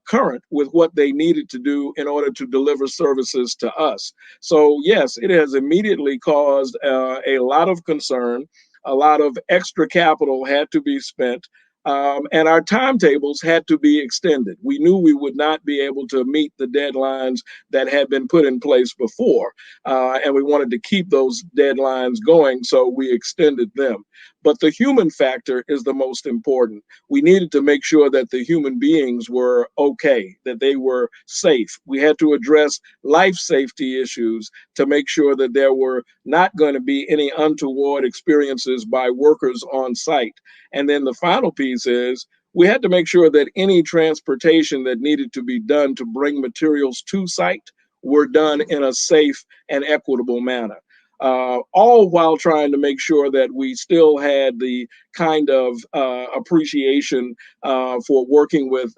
current with what they needed to do in order to deliver services to us. So yes, it has immediately caused a lot of concern. A lot of extra capital had to be spent. And our timetables had to be extended. We knew we would not be able to meet the deadlines that had been put in place before. And we wanted to keep those deadlines going, so we extended them. But the human factor is the most important. We needed to make sure that the human beings were okay, that they were safe. We had to address life safety issues to make sure that there were not going to be any untoward experiences by workers on site. And then the final piece is we had to make sure that any transportation that needed to be done to bring materials to site were done in a safe and equitable manner. All while trying to make sure that we still had the kind of appreciation for working with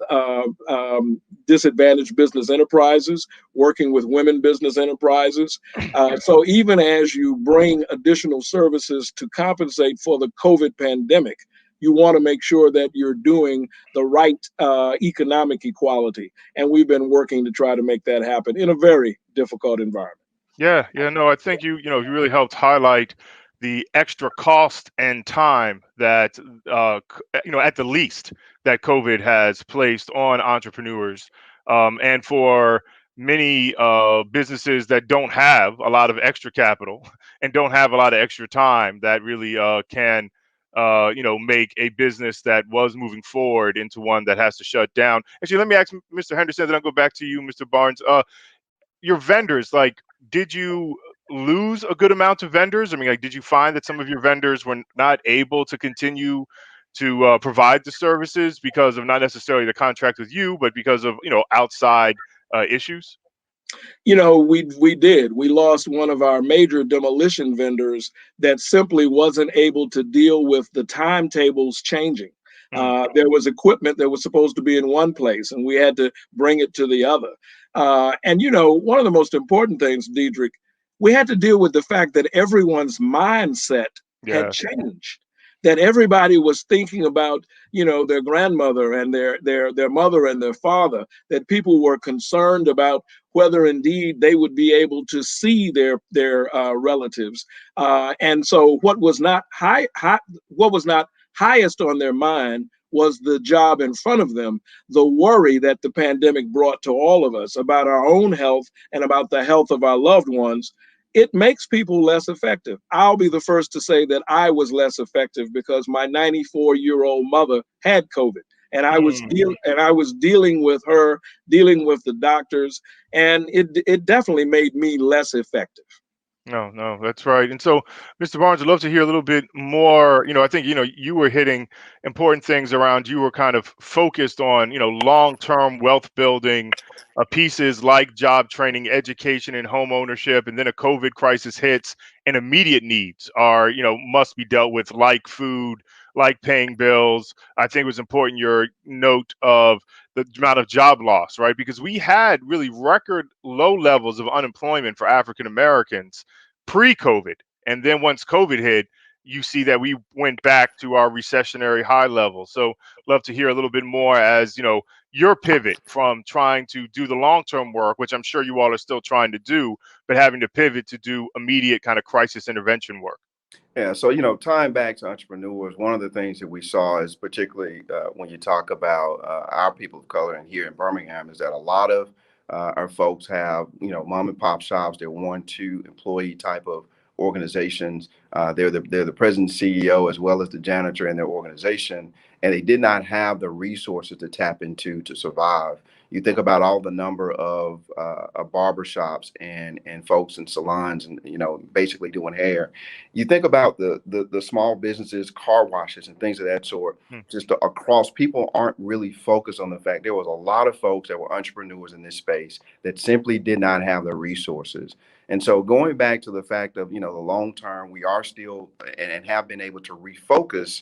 disadvantaged business enterprises, working with women business enterprises. So even as you bring additional services to compensate for the COVID pandemic, you want to make sure that you're doing the right economic equality. And we've been working to try to make that happen in a very difficult environment. Yeah, no, I think you really helped highlight the extra cost and time that at the least that COVID has placed on entrepreneurs, and for many businesses that don't have a lot of extra capital and don't have a lot of extra time, that really can make a business that was moving forward into one that has to shut down. Actually, let me ask Mr. Henderson, then I'll go back to you, Mr. Barnes. Your vendors, like, did you lose a good amount of vendors? I mean, like, did you find that some of your vendors were not able to continue to provide the services because of not necessarily the contract with you, but because of outside issues? We did. We lost one of our major demolition vendors that simply wasn't able to deal with the timetables changing. There was equipment that was supposed to be in one place, and we had to bring it to the other. And one of the most important things, Diedrich, we had to deal with the fact that everyone's mindset had changed. That everybody was thinking about, their grandmother and their mother and their father. That people were concerned about whether indeed they would be able to see their relatives. And so, what was not highest on their mind was the job in front of them, the worry that the pandemic brought to all of us about our own health and about the health of our loved ones. it makes people less effective. I'll be the first to say that I was less effective because my 94-year-old mother had COVID, and I was dealing with her, dealing with the doctors, and it definitely made me less effective. No, no, that's right. And so, Mr. Barnes, I'd love to hear a little bit more. I think, you were hitting important things around, you were kind of focused on, long-term wealth building pieces like job training, education, and home ownership. And then a COVID crisis hits and immediate needs are, must be dealt with, like food, like paying bills. I think it was important your note of the amount of job loss, right? Because we had really record low levels of unemployment for African Americans pre-COVID. And then once COVID hit, you see that we went back to our recessionary high level. So love to hear a little bit more as, your pivot from trying to do the long-term work, which I'm sure you all are still trying to do, but having to pivot to do immediate kind of crisis intervention work. Yeah, so tying back to entrepreneurs, one of the things that we saw is particularly when you talk about our people of color and here in Birmingham is that a lot of our folks have mom and pop shops. They're 1, 2 employee type of organizations. They're the president CEO as well as the janitor in their organization, and they did not have the resources to tap into to survive. You think about all the number of barber shops and folks in salons and basically doing hair. You think about the small businesses, car washes and things of that sort, just across. People aren't really focused on the fact there was a lot of folks that were entrepreneurs in this space that simply did not have the resources. And so going back to the fact of, the long term, we are still and have been able to refocus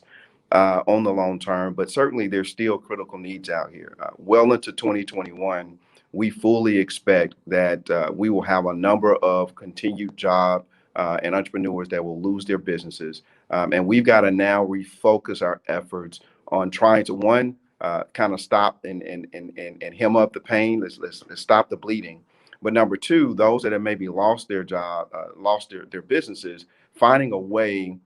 on the long term, but certainly there's still critical needs out here. Well into 2021, we fully expect that we will have a number of continued job and entrepreneurs that will lose their businesses. And we've got to now refocus our efforts on trying to, one, kind of stop and hem up the pain. Let's stop the bleeding. But number two, those that have maybe lost their job, lost their businesses, finding a way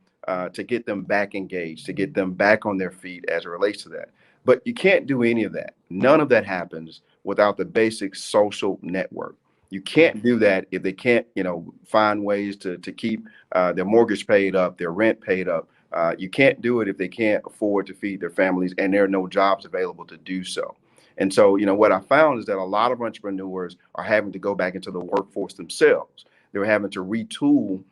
to get them back engaged, to get them back on their feet as it relates to that. But you can't do any of that. None of that happens without the basic social network. You can't do that if they can't, find ways to keep their mortgage paid up, their rent paid up. You can't do it if they can't afford to feed their families and there are no jobs available to do so. And so, what I found is that a lot of entrepreneurs are having to go back into the workforce themselves. They're having to retool,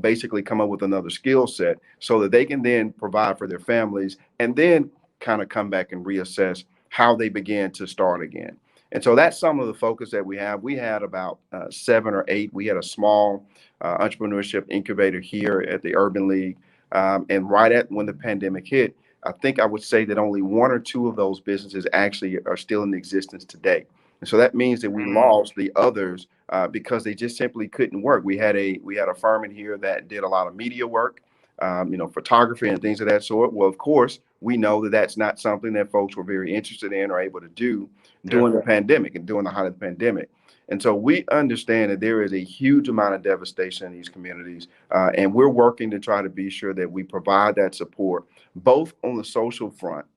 basically come up with another skill set so that they can then provide for their families and then kind of come back and reassess how they began to start again. And so that's some of the focus that we have. We had about 7 or 8. We had a small entrepreneurship incubator here at the Urban League. And right at when the pandemic hit, I think I would say that only 1 or 2 of those businesses actually are still in existence today. And so that means that we lost the others because they just simply couldn't work. We had a firm in here that did a lot of media work, photography and things of that sort. Well, of course, we know that that's not something that folks were very interested in or able to do during the pandemic and during the height of the pandemic. And so we understand that there is a huge amount of devastation in these communities, and we're working to try to be sure that we provide that support, both on the social front,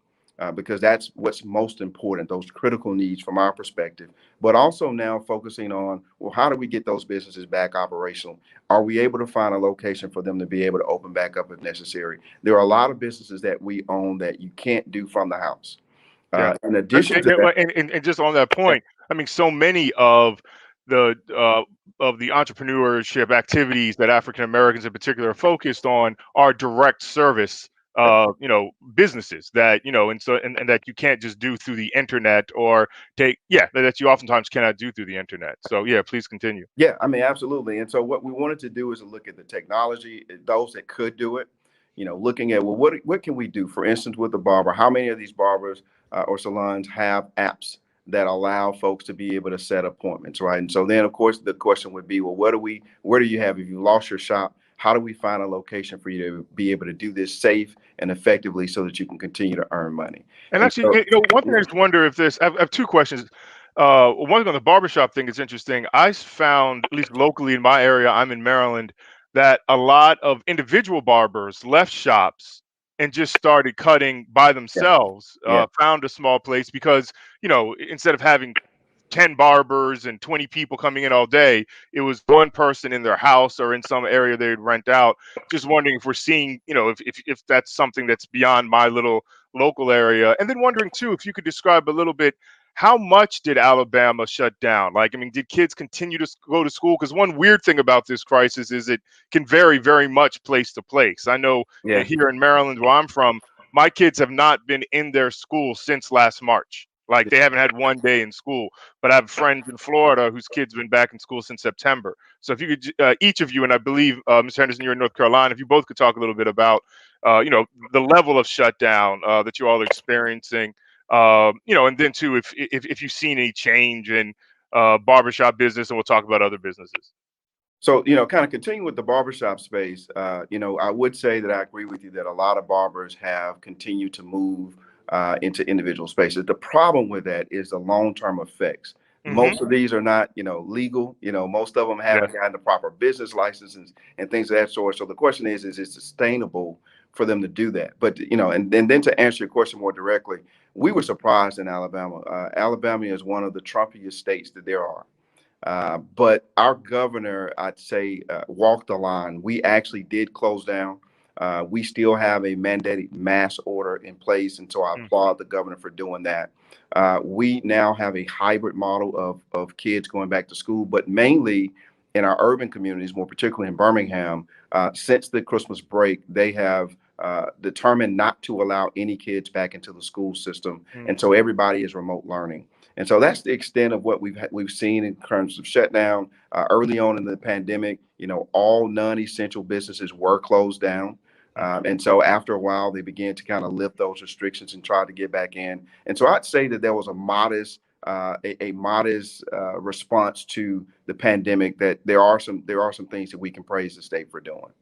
because that's what's most important, those critical needs from our perspective, but also now focusing on, well, how do we get those businesses back operational? Are we able to find a location for them to be able to open back up if necessary? There are a lot of businesses that we own that you can't do from the house. In addition to that, And just on that point, I mean, so many the of the entrepreneurship activities that African Americans in particular are focused on are direct service businesses that and that you can't just do through the internet or that you oftentimes cannot do through the internet. So please continue. Yeah, I mean, absolutely. And so what we wanted to do is to look at the technology, those that could do it, looking at, well, what can we do? For instance, with the barber, how many of these barbers or salons have apps that allow folks to be able to set appointments, right? And so then, of course, the question would be, well, where do you have, if you lost your shop, how do we find a location for you to be able to do this safe and effectively so that you can continue to earn money? And actually, one thing I just wonder if I have 2 questions. One on the barbershop thing is interesting. I found, at least locally in my area, I'm in Maryland, that a lot of individual barbers left shops and just started cutting by themselves, found a small place because, instead of having 10 barbers and 20 people coming in all day. It was one person in their house or in some area they'd rent out. Just wondering if we're seeing, if that's something that's beyond my little local area. And then wondering too, if you could describe a little bit, how much did Alabama shut down? Like, I mean, did kids continue to go to school? Because one weird thing about this crisis is it can vary very much place to place. I know, Yeah. here in Maryland, where I'm from, my kids have not been in their school since last March. Like, they haven't had one day in school. But I have friends in Florida whose kids have been back in school since September. So if you could, each of you, and I believe, Mr. Henderson, you're in North Carolina, if you both could talk a little bit about, the level of shutdown that you all are experiencing, and then too, if you've seen any change in barbershop business, and we'll talk about other businesses. So, kind of continuing with the barbershop space, I would say that I agree with you that a lot of barbers have continued to move into individual spaces. The problem with that is the long-term effects. Most of these are not, legal. Most of them haven't gotten the proper business licenses and things of that sort. So the question is it sustainable for them to do that? But, and then to answer your question more directly, we were surprised in Alabama. Alabama is one of the Trumpiest states that there are. But our governor, I'd say, walked the line. We actually did close down. We still have a mandated mask order in place, and so I applaud the governor for doing that. We now have a hybrid model of kids going back to school, but mainly in our urban communities, more particularly in Birmingham. Since the Christmas break, they have determined not to allow any kids back into the school system, and so everybody is remote learning. And so that's the extent of what we've seen in terms of shutdown. Early on in the pandemic, all non-essential businesses were closed down. And so after a while, they began to kind of lift those restrictions and try to get back in. And so I'd say that there was a modest response to the pandemic. That there are some things that we can praise the state for doing.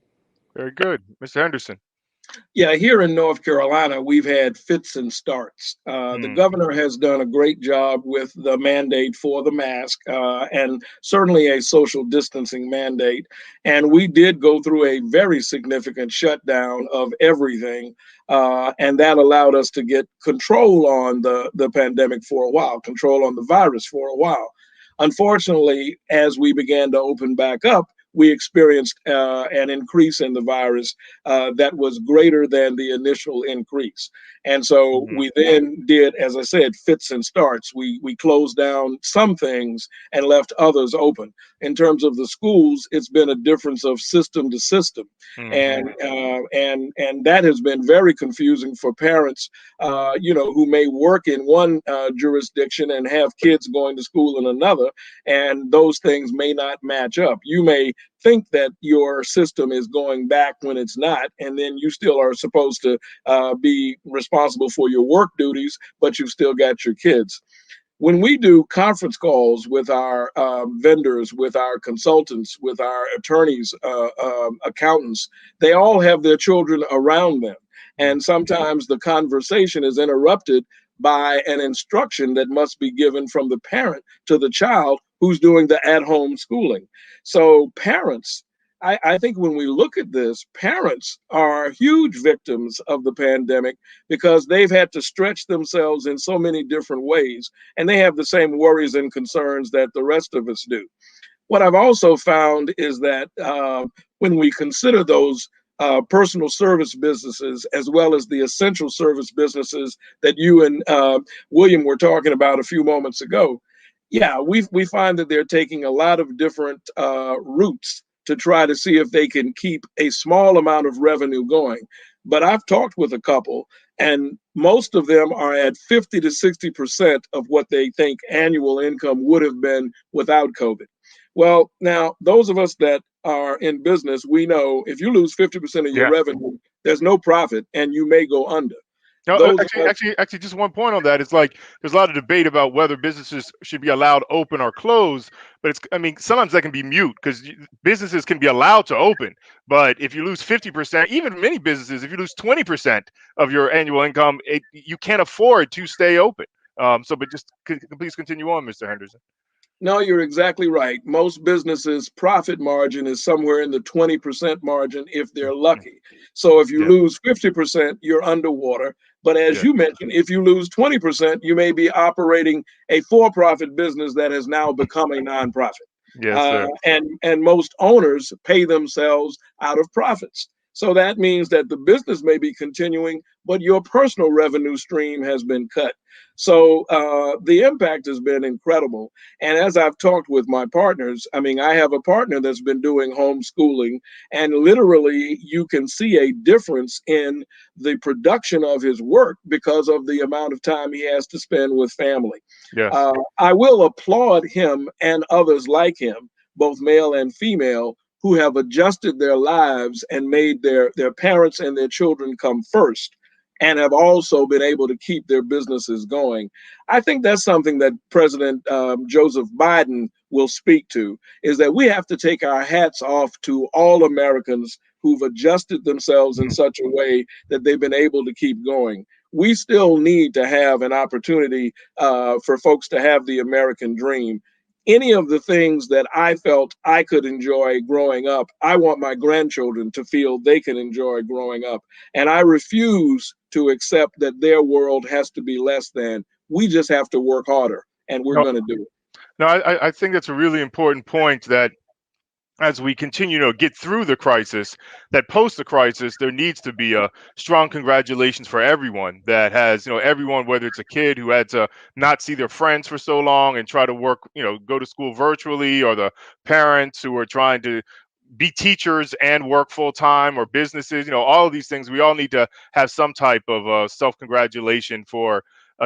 Very good, Mr. Henderson. Yeah, here in North Carolina, we've had fits and starts. The governor has done a great job with the mandate for the mask and certainly a social distancing mandate. And we did go through a very significant shutdown of everything. And that allowed us to get control on the pandemic for a while, control on the virus for a while. Unfortunately, as we began to open back up, we experienced an increase in the virus that was greater than the initial increase. And so we then did, as I said, fits and starts. We closed down some things and left others open. In terms of the schools, it's been a difference of system to system. And that has been very confusing for parents, who may work in one jurisdiction and have kids going to school in another, and those things may not match up. You may think that your system is going back when it's not, and then you still are supposed to be responsible for your work duties, but you've still got your kids. When we do conference calls with our vendors, with our consultants, with our attorneys, accountants, they all have their children around them. And sometimes the conversation is interrupted by an instruction that must be given from the parent to the child who's doing the at-home schooling. So parents, I think when we look at this, parents are huge victims of the pandemic because they've had to stretch themselves in so many different ways, and they have the same worries and concerns that the rest of us do. What I've also found is that when we consider those personal service businesses as well as the essential service businesses that you and William were talking about a few moments ago, yeah, we find that they're taking a lot of different routes to try to see if they can keep a small amount of revenue going. But I've talked with a couple, and most of them are at 50 to 60% of what they think annual income would have been without COVID. Well, now, those of us that are in business, we know if you lose 50% of your revenue, there's no profit and you may go under. No, actually, just one point on that. It's like there's a lot of debate about whether businesses should be allowed open or closed. But sometimes that can be mute because businesses can be allowed to open. But if you lose 50%, even many businesses, if you lose 20% of your annual income, you can't afford to stay open. But just please continue on, Mr. Henderson. No, you're exactly right. Most businesses' profit margin is somewhere in the 20% margin if they're lucky. So if you Yeah, lose 50%, you're underwater. But as yeah, you mentioned, if you lose 20%, you may be operating a for-profit business that has now become a nonprofit. yes, sir. And most owners pay themselves out of profits. So that means that the business may be continuing, but your personal revenue stream has been cut. So the impact has been incredible. And as I've talked with my partners, I mean, I have a partner that's been doing homeschooling, and literally you can see a difference in the production of his work because of the amount of time he has to spend with family. Yes. I will applaud him and others like him, both male and female, who have adjusted their lives and made their parents and their children come first, and have also been able to keep their businesses going. I think that's something that President Joseph Biden will speak to, is that we have to take our hats off to all Americans who've adjusted themselves in Mhm. such a way that they've been able to keep going. We still need to have an opportunity for folks to have the American dream. Any of the things that I felt I could enjoy growing up, I want my grandchildren to feel they can enjoy growing up. And I refuse to accept that their world has to be less than. We just have to work harder, and we're No, going to do it. no, I think that's a really important point that as we continue to get through the crisis, that post the crisis, there needs to be a strong congratulations for everyone that has, everyone, whether it's a kid who had to not see their friends for so long and try to work, go to school virtually, or the parents who are trying to be teachers and work full time, or businesses, all of these things. We all need to have some type of self congratulation for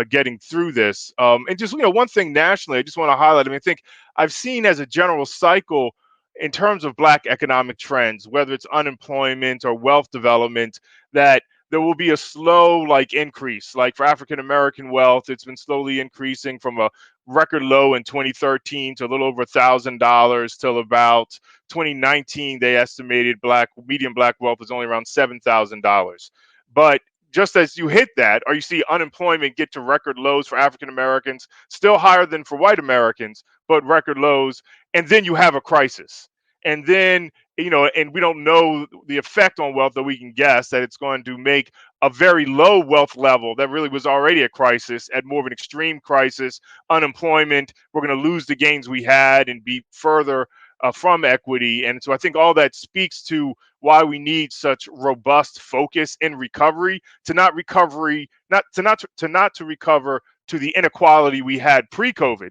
getting through this. And just, one thing nationally, I just want to highlight. I mean, I think I've seen as a general cycle in terms of Black economic trends, whether it's unemployment or wealth development, that there will be a slow increase. Like for African American wealth, it's been slowly increasing from a record low in 2013 to a little over $1,000 till about 2019. They estimated median Black wealth is only around $7,000. But just as you hit that, or you see unemployment get to record lows for African Americans, still higher than for white Americans, but record lows, and then you have a crisis. And then, and we don't know the effect on wealth, that we can guess that it's going to make a very low wealth level that really was already a crisis at more of an extreme crisis. Unemployment, we're going to lose the gains we had and be further from equity. And so I think all that speaks to why we need such robust focus in recovery, to not recovery, not to not to not to recover to the inequality we had pre-COVID,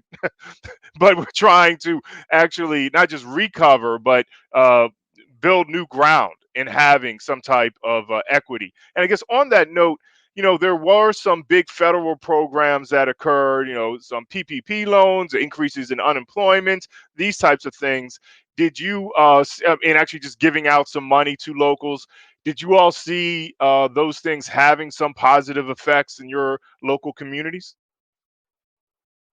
but we're trying to actually not just recover, but build new ground in having some type of equity. And I guess on that note, there were some big federal programs that occurred, some PPP loans, increases in unemployment, these types of things. Did you, and actually just giving out some money to locals, did you all see those things having some positive effects in your local communities?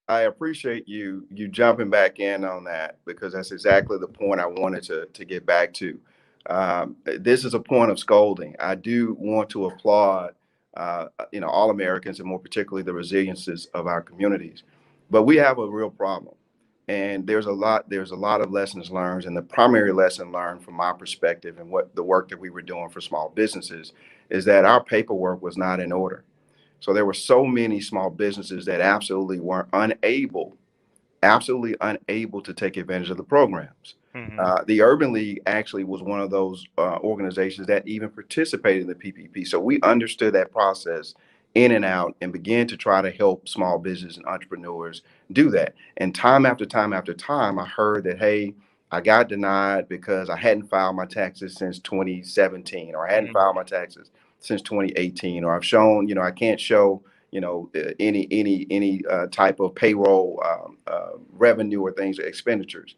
I appreciate you jumping back in on that, because that's exactly the point I wanted to get back to. This is a point of scolding. I do want to applaud all Americans, and more particularly the resiliences of our communities. But we have a real problem, and there's a lot of lessons learned. And the primary lesson learned from my perspective, and what the work that we were doing for small businesses, is that our paperwork was not in order. So there were so many small businesses that absolutely unable to take advantage of the programs. Hmm. The Urban League actually was one of those organizations that even participated in the PPP. So we understood that process in and out, and began to try to help small business and entrepreneurs do that. And time after time after time, I heard that, hey, I got denied because I hadn't filed my taxes since 2017, or I hadn't Hmm. filed my taxes since 2018, or I've shown, I can't show, any type of payroll revenue or things, expenditures.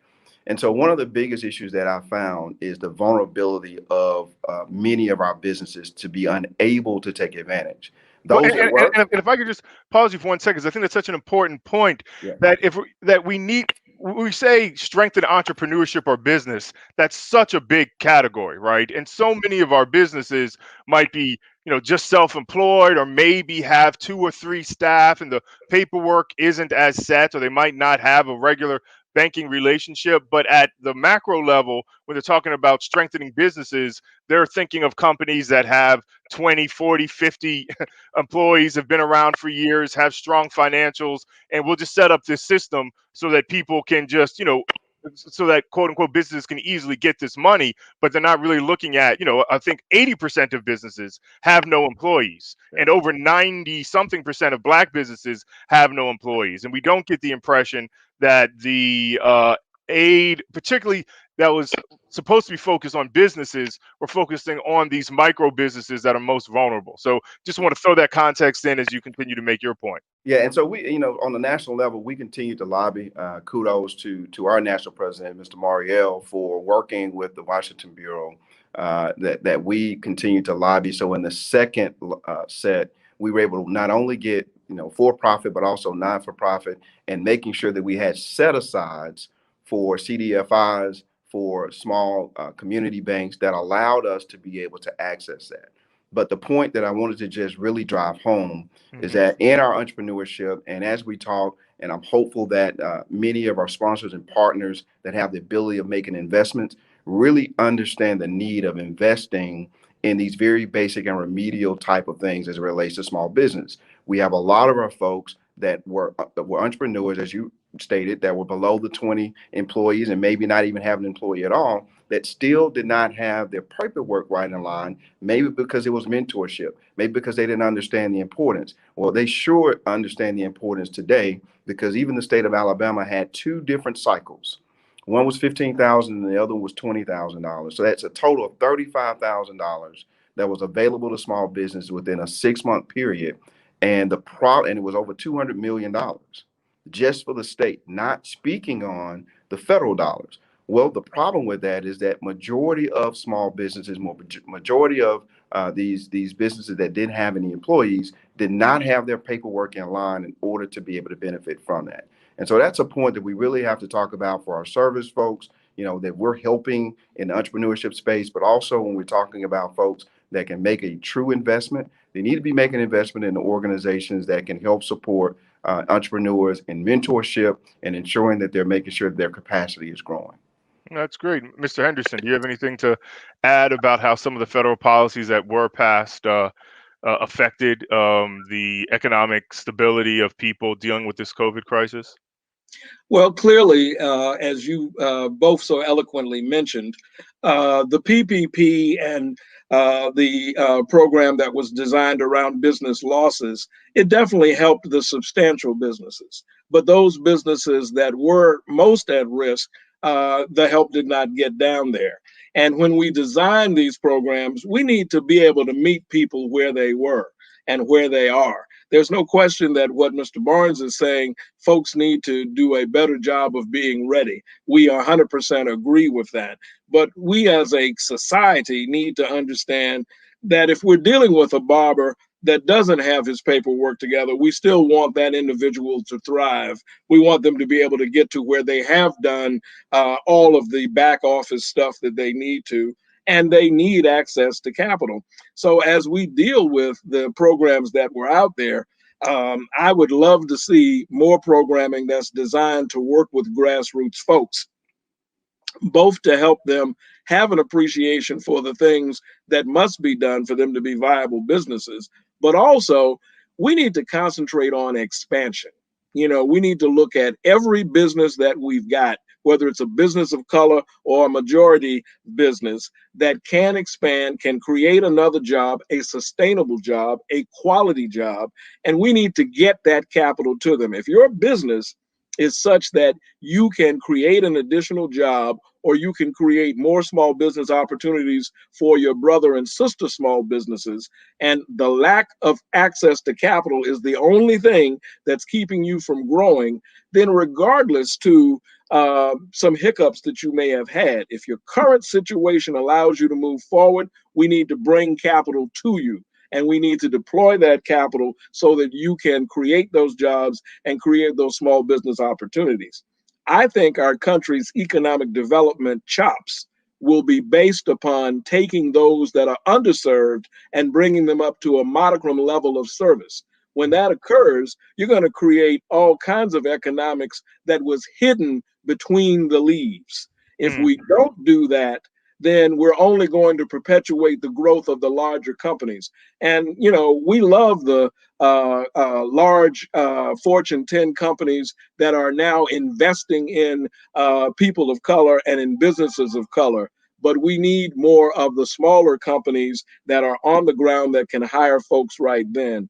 And so one of the biggest issues that I found is the vulnerability of many of our businesses to be unable to take advantage. Well, Those that were, and if I could just pause you for 1 second, 'cause I think that's such an important point, yeah, that that we need, we say strengthen entrepreneurship or business. That's such a big category, right? And so many of our businesses might be, just self-employed, or maybe have 2 or 3 staff, and the paperwork isn't as set, or they might not have a regular banking relationship. But at the macro level, when they're talking about strengthening businesses, they're thinking of companies that have 20, 40, 50 employees, have been around for years, have strong financials, and we'll just set up this system so that people can just, so that quote unquote businesses can easily get this money, but they're not really looking at, I think 80% of businesses have no employees, and over 90 something percent of Black businesses have no employees. And we don't get the impression that the aid, particularly that was supposed to be focused on businesses, we're focusing on these micro businesses that are most vulnerable. So just want to throw that context in as you continue to make your point. Yeah, and so we, on the national level, we continue to lobby. Kudos to our national president, Mr. Mariel, for working with the Washington Bureau. That we continue to lobby. So in the second set, we were able to not only get for-profit, but also non-for-profit, and making sure that we had set-asides for CDFIs, for small community banks that allowed us to be able to access that. But the point that I wanted to just really drive home is that in our entrepreneurship, and as we talk, and I'm hopeful that many of our sponsors and partners that have the ability of making investments really understand the need of investing in these very basic and remedial type of things as it relates to small business. We have a lot of our folks that were entrepreneurs, as you stated, that were below the 20 employees and maybe not even have an employee at all, that still did not have their paperwork right in line, maybe because it was mentorship, maybe because they didn't understand the importance. Well, they sure understand the importance today, because even the state of Alabama had two different cycles. One was $15,000 and the other was $20,000. So that's a total of $35,000 that was available to small business within a 6-month period. And it was over $200 million just for the state, not speaking on the federal dollars. Well, the problem with that is that majority of small businesses, majority of these businesses that didn't have any employees did not have their paperwork in line in order to be able to benefit from that. And so that's a point that we really have to talk about for our service folks, that we're helping in the entrepreneurship space, but also when we're talking about folks that can make a true investment, they need to be making investment in the organizations that can help support entrepreneurs in mentorship and ensuring that they're making sure that their capacity is growing. That's great. Mr. Henderson, do you have anything to add about how some of the federal policies that were passed affected the economic stability of people dealing with this COVID crisis? Well, clearly, as you both so eloquently mentioned, the PPP and the program that was designed around business losses, it definitely helped the substantial businesses. But those businesses that were most at risk, the help did not get down there. And when we design these programs, we need to be able to meet people where they were and where they are. There's no question that what Mr. Barnes is saying, folks need to do a better job of being ready. We 100% agree with that. But we as a society need to understand that if we're dealing with a barber that doesn't have his paperwork together, we still want that individual to thrive. We want them to be able to get to where they have done all of the back office stuff that they need to, and they need access to capital. So as we deal with the programs that were out there, I would love to see more programming that's designed to work with grassroots folks, both to help them have an appreciation for the things that must be done for them to be viable businesses, but also we need to concentrate on expansion. We need to look at every business that we've got, whether it's a business of color or a majority business, that can expand, can create another job, a sustainable job, a quality job, and we need to get that capital to them. If your business is such that you can create an additional job, or you can create more small business opportunities for your brother and sister small businesses, and the lack of access to capital is the only thing that's keeping you from growing, then regardless to some hiccups that you may have had, if your current situation allows you to move forward, we need to bring capital to you. And we need to deploy that capital so that you can create those jobs and create those small business opportunities. I think our country's economic development chops will be based upon taking those that are underserved and bringing them up to a modicum level of service. When that occurs, you're going to create all kinds of economics that was hidden between the leaves. If Mm. we don't do that, then we're only going to perpetuate the growth of the larger companies. And, you know, we love the large Fortune 10 companies that are now investing in people of color and in businesses of color. But we need more of the smaller companies that are on the ground that can hire folks right then.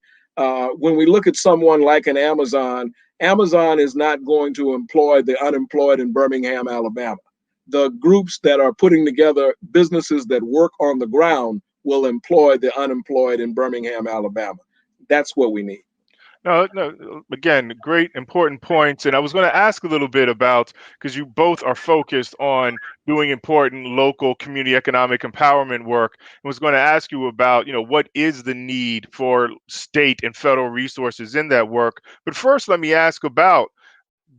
When we look at someone like an Amazon, Amazon is not going to employ the unemployed in Birmingham, Alabama. The groups that are putting together businesses that work on the ground will employ the unemployed in Birmingham, Alabama. That's what we need. No, no, again, great important points. And I was going to ask a little bit about, because you both are focused on doing important local community economic empowerment work. I was going to ask you about, what is the need for state and federal resources in that work. But first, let me ask about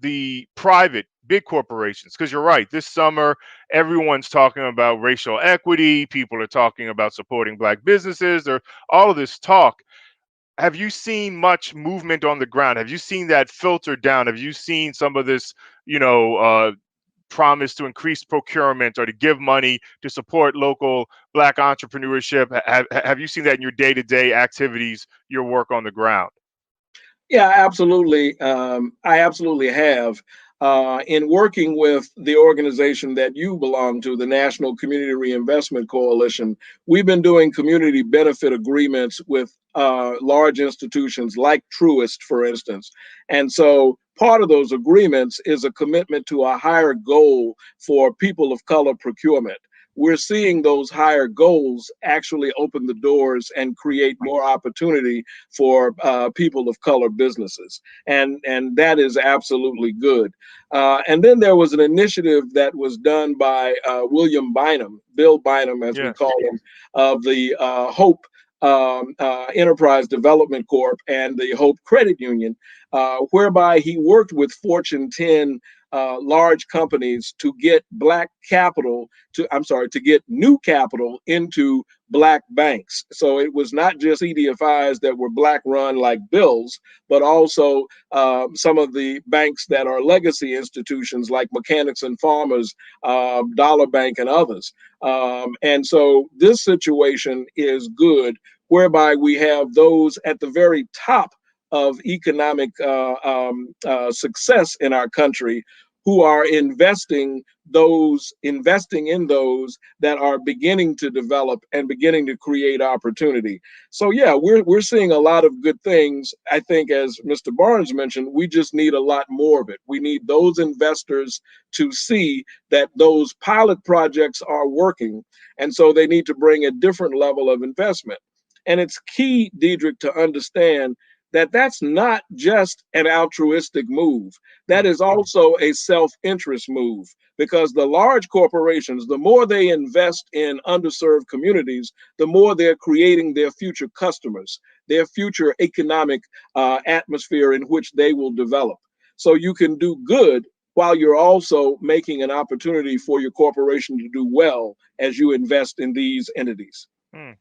the private big corporations, because you're right, this summer everyone's talking about racial equity, people are talking about supporting Black businesses, or all of this talk. Have you seen much movement on the ground? Have you seen that filter down? Have you seen some of this, promise to increase procurement or to give money to support local Black entrepreneurship? Have you seen that in your day-to-day activities, your work on the ground? Yeah, absolutely. I absolutely have. In working with the organization that you belong to, the National Community Reinvestment Coalition, we've been doing community benefit agreements with large institutions like Truist, for instance. And so part of those agreements is a commitment to a higher goal for people of color procurement. We're seeing those higher goals actually open the doors and create more opportunity for people of color businesses. And that is absolutely good. And then there was an initiative that was done by William Bynum, Bill Bynum, as we Yes. call him, of the Hope Enterprise Development Corp and the Hope Credit Union, whereby he worked with Fortune 10 large companies to get to get new capital into Black banks. So it was not just CDFIs that were Black run like Bill's, but also some of the banks that are legacy institutions like Mechanics and Farmers, Dollar Bank, and others. And so this situation is good, whereby we have those at the very top of economic success in our country who are investing in those that are beginning to develop and beginning to create opportunity. So yeah, we're seeing a lot of good things. I think, as Mr. Barnes mentioned, we just need a lot more of it. We need those investors to see that those pilot projects are working, and so they need to bring a different level of investment. And it's key, Diedrich, to understand that that's not just an altruistic move. That is also a self-interest move, because the large corporations, the more they invest in underserved communities, the more they're creating their future customers, their future economic atmosphere in which they will develop. So you can do good while you're also making an opportunity for your corporation to do well as you invest in these entities.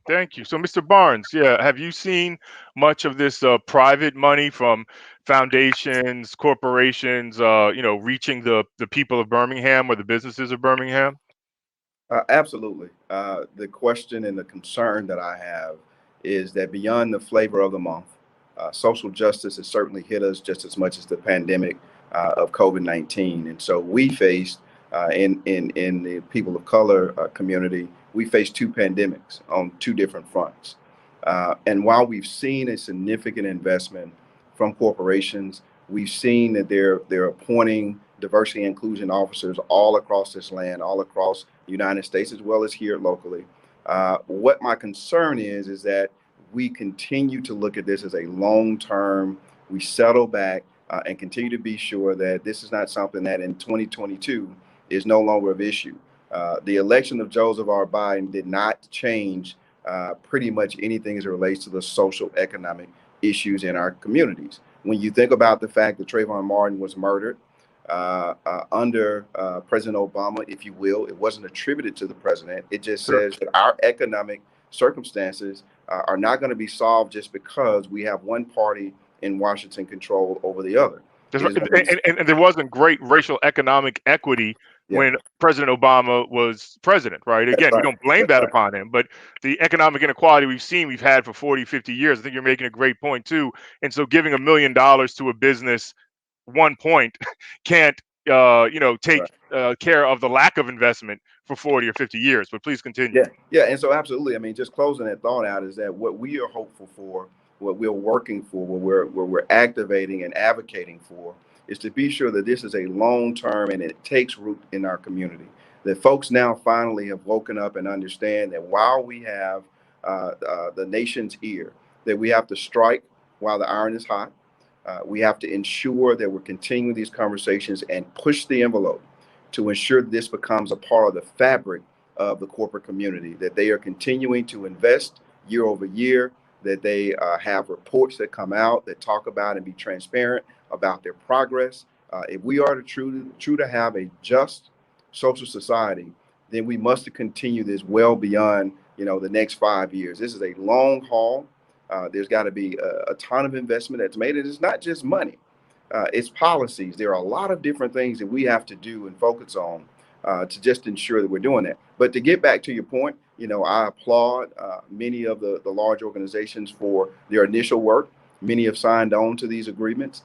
Thank you. So, Mr. Barnes, yeah, have you seen much of this private money from foundations, corporations, reaching the people of Birmingham or the businesses of Birmingham? Absolutely. The question and the concern that I have is that beyond the flavor of the month, social justice has certainly hit us just as much as the pandemic of COVID-19. And so we faced in the people of color community, we faced two pandemics on two different fronts. And while we've seen a significant investment from corporations, we've seen that they're appointing diversity and inclusion officers all across this land, all across the United States, as well as here locally. What my concern is that we continue to look at this as a long-term, we settle back and continue to be sure that this is not something that in 2022 is no longer of issue. The election of Joseph R. Biden did not change pretty much anything as it relates to the social economic issues in our communities. When you think about the fact that Trayvon Martin was murdered under President Obama, if you will, it wasn't attributed to the president. It just says that our economic circumstances are not going to be solved just because we have one party in Washington control over the other. That's It is going to right. be And there wasn't great racial economic equity yeah. when President Obama was president, right? That's Again, we right. don't blame That's that right. upon him, but the economic inequality we've had for 40, 50 years, I think you're making a great point too. And so giving $1 million to a business, 1 point, can't, take Right. care of the lack of investment for 40 or 50 years. But please continue. Yeah, yeah, and so absolutely. I mean, just closing that thought out is that what we are hopeful for, what we're working for, what we're activating and advocating for, is to be sure that this is a long term and it takes root in our community. That folks now finally have woken up and understand that while we have the nation's ear, that we have to strike while the iron is hot. We have to ensure that we're continuing these conversations and push the envelope to ensure that this becomes a part of the fabric of the corporate community, that they are continuing to invest year over year, that they have reports that come out that talk about and be transparent about their progress. If we are true to have a just social society, then we must continue this well beyond the next 5 years. This is a long haul. There's got to be a ton of investment that's made. And it's not just money. It's policies. There are a lot of different things that we have to do and focus on to just ensure that we're doing that. But to get back to your point, I applaud many of the large organizations for their initial work. Many have signed on to these agreements.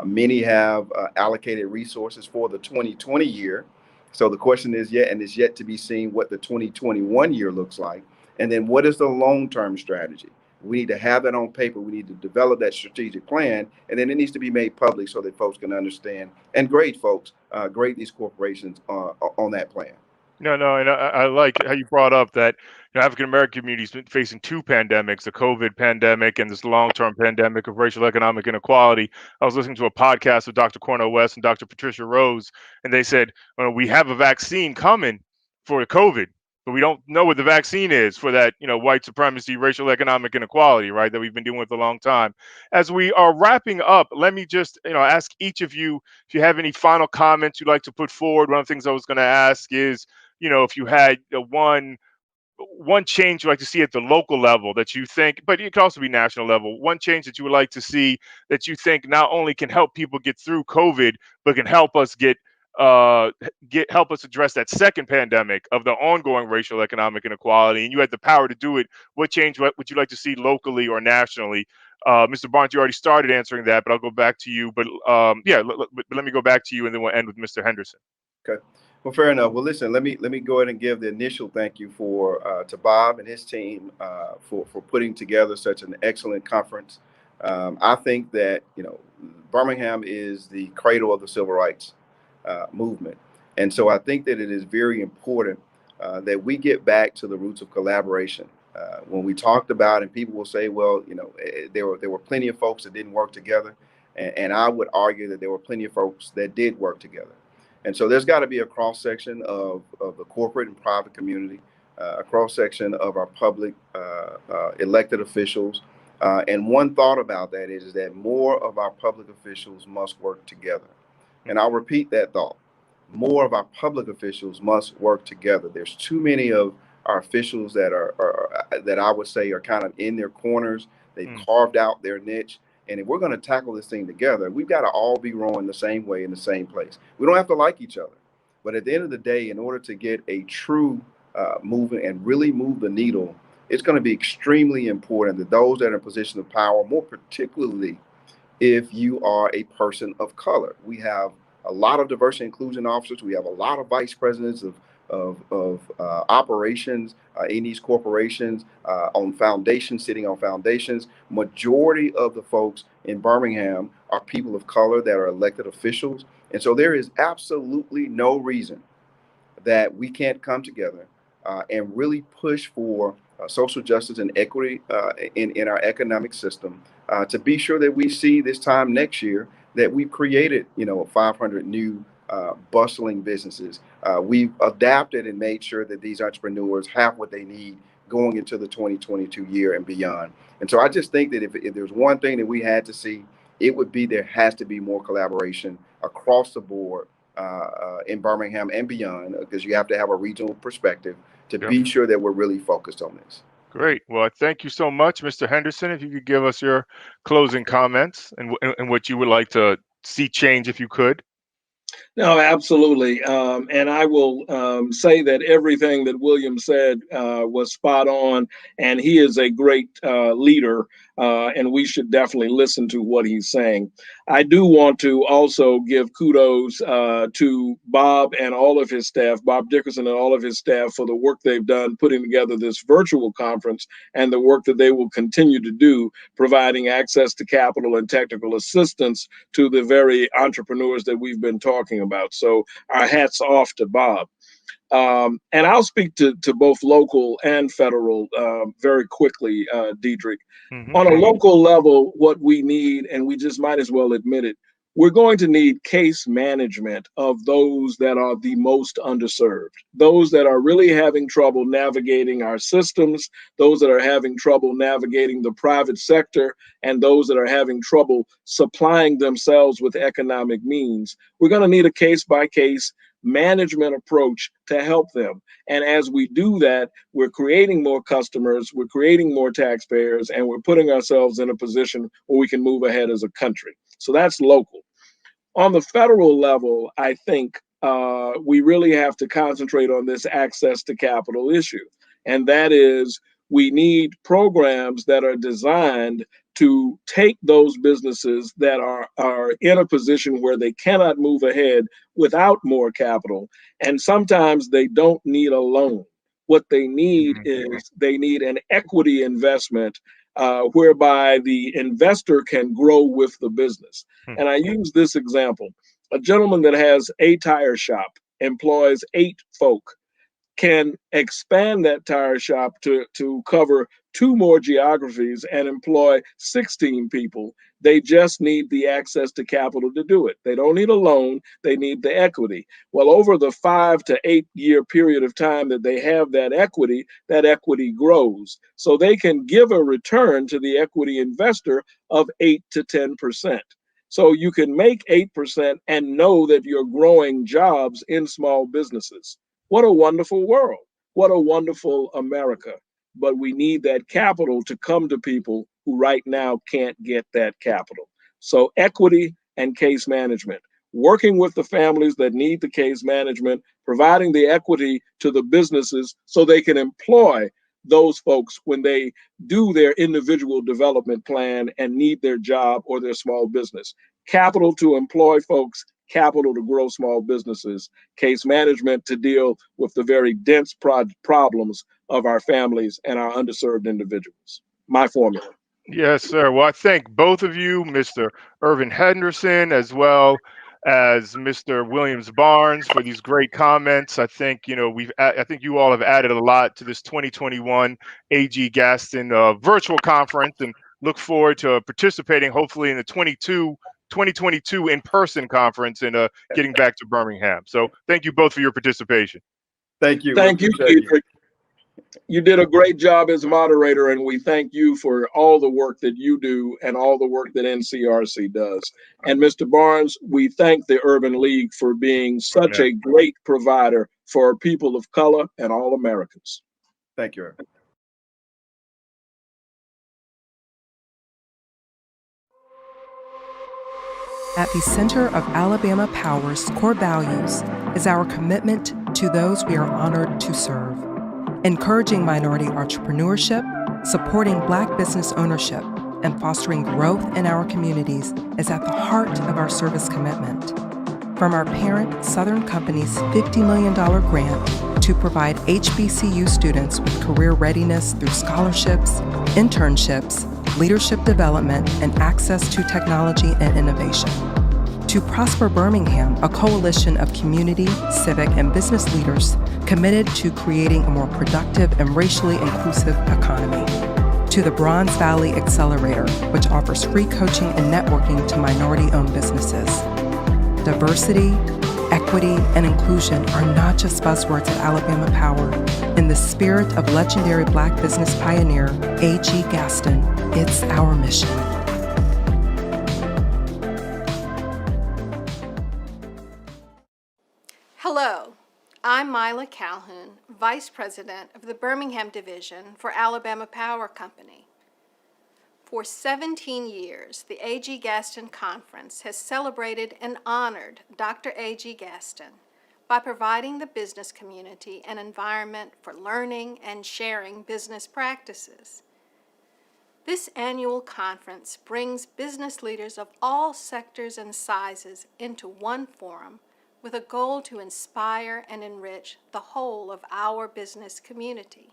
Many have allocated resources for the 2020 year. So the question is and it's yet to be seen what the 2021 year looks like. And then what is the long-term strategy? We need to have that on paper. We need to develop that strategic plan, and then it needs to be made public so that folks can understand and grade these corporations on that plan. No, no, and I like how you brought up that African American communities been facing two pandemics: the COVID pandemic and this long-term pandemic of racial economic inequality. I was listening to a podcast with Dr. Cornel West and Dr. Patricia Rose, and they said, we have a vaccine coming for COVID, but we don't know what the vaccine is for that, white supremacy, racial economic inequality, right, that we've been dealing with a long time. As we are wrapping up, let me just, ask each of you if you have any final comments you'd like to put forward. One of the things I was going to ask is, if you had one change you'd like to see at the local level that you think, but it could also be national level, one change that you would like to see that you think not only can help people get through COVID, but can help us help us address that second pandemic of the ongoing racial economic inequality, and you had the power to do it. What change would you like to see locally or nationally? Mr. Barnes, you already started answering that, but I'll go back to you. But let me go back to you, and then we'll end with Mr. Henderson. Okay. Well, fair enough. Well, listen, let me go ahead and give the initial thank you to Bob and his team for putting together such an excellent conference. I think that Birmingham is the cradle of the civil rights movement, and so I think that it is very important that we get back to the roots of collaboration. When we talked about, and people will say, well, there were plenty of folks that didn't work together, and I would argue that there were plenty of folks that did work together. And so there's got to be a cross section of the corporate and private community, a cross section of our public elected officials. And one thought about that is that more of our public officials must work together. And I'll repeat that thought. More of our public officials must work together. There's too many of our officials that that I would say are kind of in their corners. They've carved out their niche. And if we're going to tackle this thing together, we've got to all be rowing the same way in the same place. We don't have to like each other. But at the end of the day, in order to get a true movement and really move the needle, it's going to be extremely important that those that are in a position of power, more particularly if you are a person of color. We have a lot of diversity and inclusion officers. We have a lot of vice presidents of operations in these corporations, on foundations, sitting on foundations. Majority of the folks in Birmingham are people of color that are elected officials. And so there is absolutely no reason that we can't come together and really push for social justice and equity in our economic system to be sure that we see this time next year that we've created, 500 new bustling businesses. We've adapted and made sure that these entrepreneurs have what they need going into the 2022 year and beyond. And so I just think that if there's one thing that we had to see, it would be there has to be more collaboration across the board in Birmingham and beyond, because you have to have a regional perspective to be sure that we're really focused on this. Great. Well, thank you so much, Mr. Henderson. If you could give us your closing comments and what you would like to see change if you could? No, absolutely. And I will say that everything that William said was spot on, and he is a great leader, and we should definitely listen to what he's saying. I do want to also give kudos to Bob and all of his staff, Bob Dickerson and all of his staff, for the work they've done putting together this virtual conference and the work that they will continue to do, providing access to capital and technical assistance to the very entrepreneurs that we've been talking about. So our hats off to Bob. And I'll speak to both local and federal very quickly, Diedrich. On a local level, what we need, and we just might as well admit it, we're going to need case management of those that are the most underserved, those that are really having trouble navigating our systems, those that are having trouble navigating the private sector, and those that are having trouble supplying themselves with economic means. We're going to need a case-by-case management approach to help them. And as we do that, we're creating more customers, we're creating more taxpayers, and we're putting ourselves in a position where we can move ahead as a country. So that's local. On the federal level, I think we really have to concentrate on this access to capital issue. And that is, we need programs that are designed to take those businesses that are in a position where they cannot move ahead without more capital. And sometimes they don't need a loan. What they need is they need an equity investment whereby the investor can grow with the business. And I use this example. A gentleman that has a tire shop employs 8 folk, can expand that tire shop to cover 2 more geographies and employ 16 people. They just need the access to capital to do it. They don't need a loan, they need the equity. Well, over the 5 to 8 year period of time that they have that equity grows. So they can give a return to the equity investor of 8 to 10%. So you can make 8% and know that you're growing jobs in small businesses. What a wonderful world. What a wonderful America. But we need that capital to come to people who right now can't get that capital. So equity and case management, working with the families that need the case management, providing the equity to the businesses so they can employ those folks when they do their individual development plan and need their job or their small business. Capital to employ folks, capital to grow small businesses, case management to deal with the very dense problems of our families and our underserved individuals. My formula. Yes, sir. Well, I thank both of you, Mr. Irvin Henderson, as well as Mr. Williams Barnes, for these great comments. I think I think you all have added a lot to this 2021 AG Gaston virtual conference, and look forward to participating, hopefully, in the 2022 in-person conference and getting back to Birmingham. So thank you both for your participation. Thank you. Thank you, Diedrich. You did a great job as moderator, and we thank you for all the work that you do and all the work that NCRC does. And Mr. Barnes, we thank the Urban League for being such a great provider for people of color and all Americans. Thank you, Irvin. At the center of Alabama Power's core values is our commitment to those we are honored to serve. Encouraging minority entrepreneurship, supporting Black business ownership, and fostering growth in our communities is at the heart of our service commitment. From our parent Southern Company's $50 million grant to provide HBCU students with career readiness through scholarships, internships, leadership development, and access to technology and innovation. To Prosper Birmingham, a coalition of community, civic, and business leaders committed to creating a more productive and racially inclusive economy. To the Bronze Valley Accelerator, which offers free coaching and networking to minority-owned businesses. Diversity, equity, and inclusion are not just buzzwords at Alabama Power. In the spirit of legendary Black business pioneer A.G. Gaston, it's our mission. Hello, I'm Mila Calhoun, Vice President of the Birmingham Division for Alabama Power Company. For 17 years, the A.G. Gaston Conference has celebrated and honored Dr. A.G. Gaston by providing the business community an environment for learning and sharing business practices. This annual conference brings business leaders of all sectors and sizes into one forum with a goal to inspire and enrich the whole of our business community.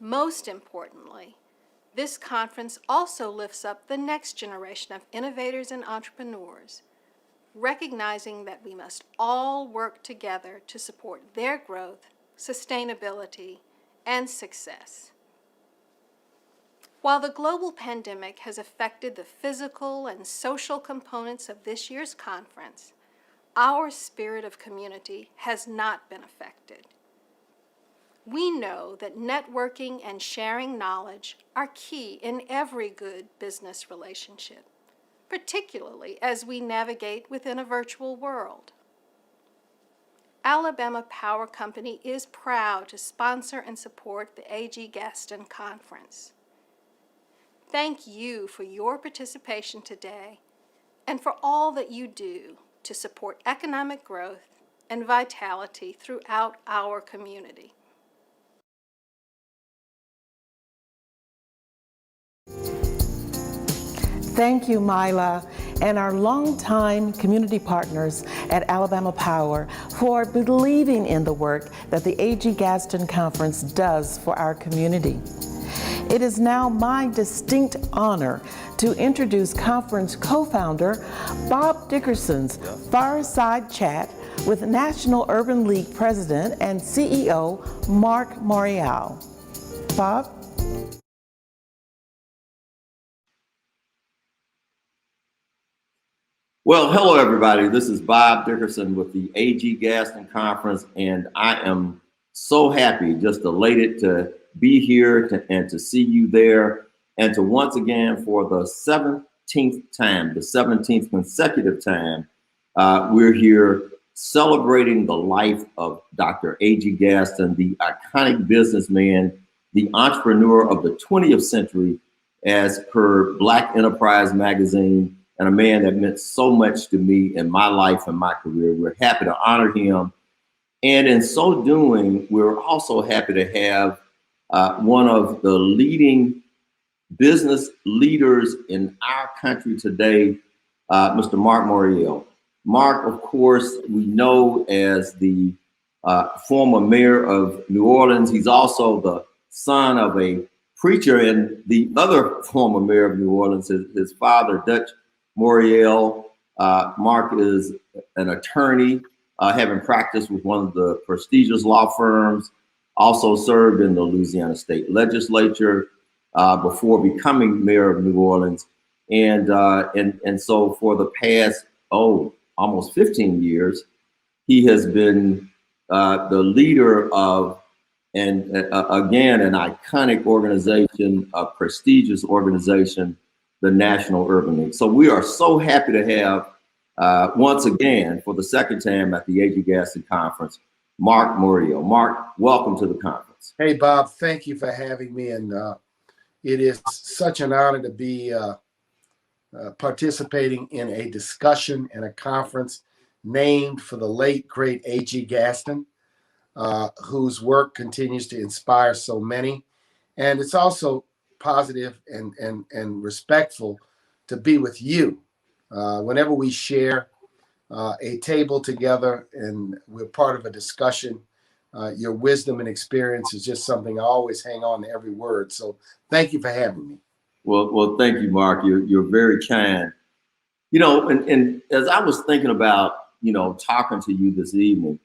Most importantly, this conference also lifts up the next generation of innovators and entrepreneurs, recognizing that we must all work together to support their growth, sustainability, and success. While the global pandemic has affected the physical and social components of this year's conference, our spirit of community has not been affected. We know that networking and sharing knowledge are key in every good business relationship, particularly as we navigate within a virtual world. Alabama Power Company is proud to sponsor and support the A.G. Gaston Conference. Thank you for your participation today and for all that you do to support economic growth and vitality throughout our community. Thank you, Myla, and our longtime community partners at Alabama Power for believing in the work that the A.G. Gaston Conference does for our community. It is now my distinct honor to introduce conference co-founder Bob Dickerson's Fireside Chat with National Urban League President and CEO Mark Morial. Bob? Well, hello, everybody. This is Bob Dickerson with the A.G. Gaston Conference, and I am so happy, just elated to be here and to see you there, and to once again, for the 17th time, the 17th consecutive time, we're here celebrating the life of Dr. A.G. Gaston, the iconic businessman, the entrepreneur of the 20th century, as per Black Enterprise magazine, and a man that meant so much to me in my life and my career. We're happy to honor him. And in so doing, we're also happy to have one of the leading business leaders in our country today, Mr. Mark Morial. Mark, of course, we know as the former mayor of New Orleans. He's also the son of a preacher, and the other former mayor of New Orleans, his father, Dutch Morial. Mark is an attorney, having practiced with one of the prestigious law firms, also served in the Louisiana State Legislature before becoming mayor of New Orleans. And so for the past, almost 15 years, he has been the leader of, again, an iconic organization, a prestigious organization, the National Urban League. So we are so happy to have, once again, for the second time at the A.G. Gaston Conference, Mark Morial. Mark, welcome to the conference. Hey, Bob, thank you for having me. And it is such an honor to be participating in a discussion and a conference named for the late, great A.G. Gaston, whose work continues to inspire so many. And it's also positive and respectful to be with you. Whenever we share a table together and we're part of a discussion, your wisdom and experience is just something I always hang on to every word. So thank you for having me. Well, thank you, Mark. You're very kind. You know, and as I was thinking about, talking to you this evening,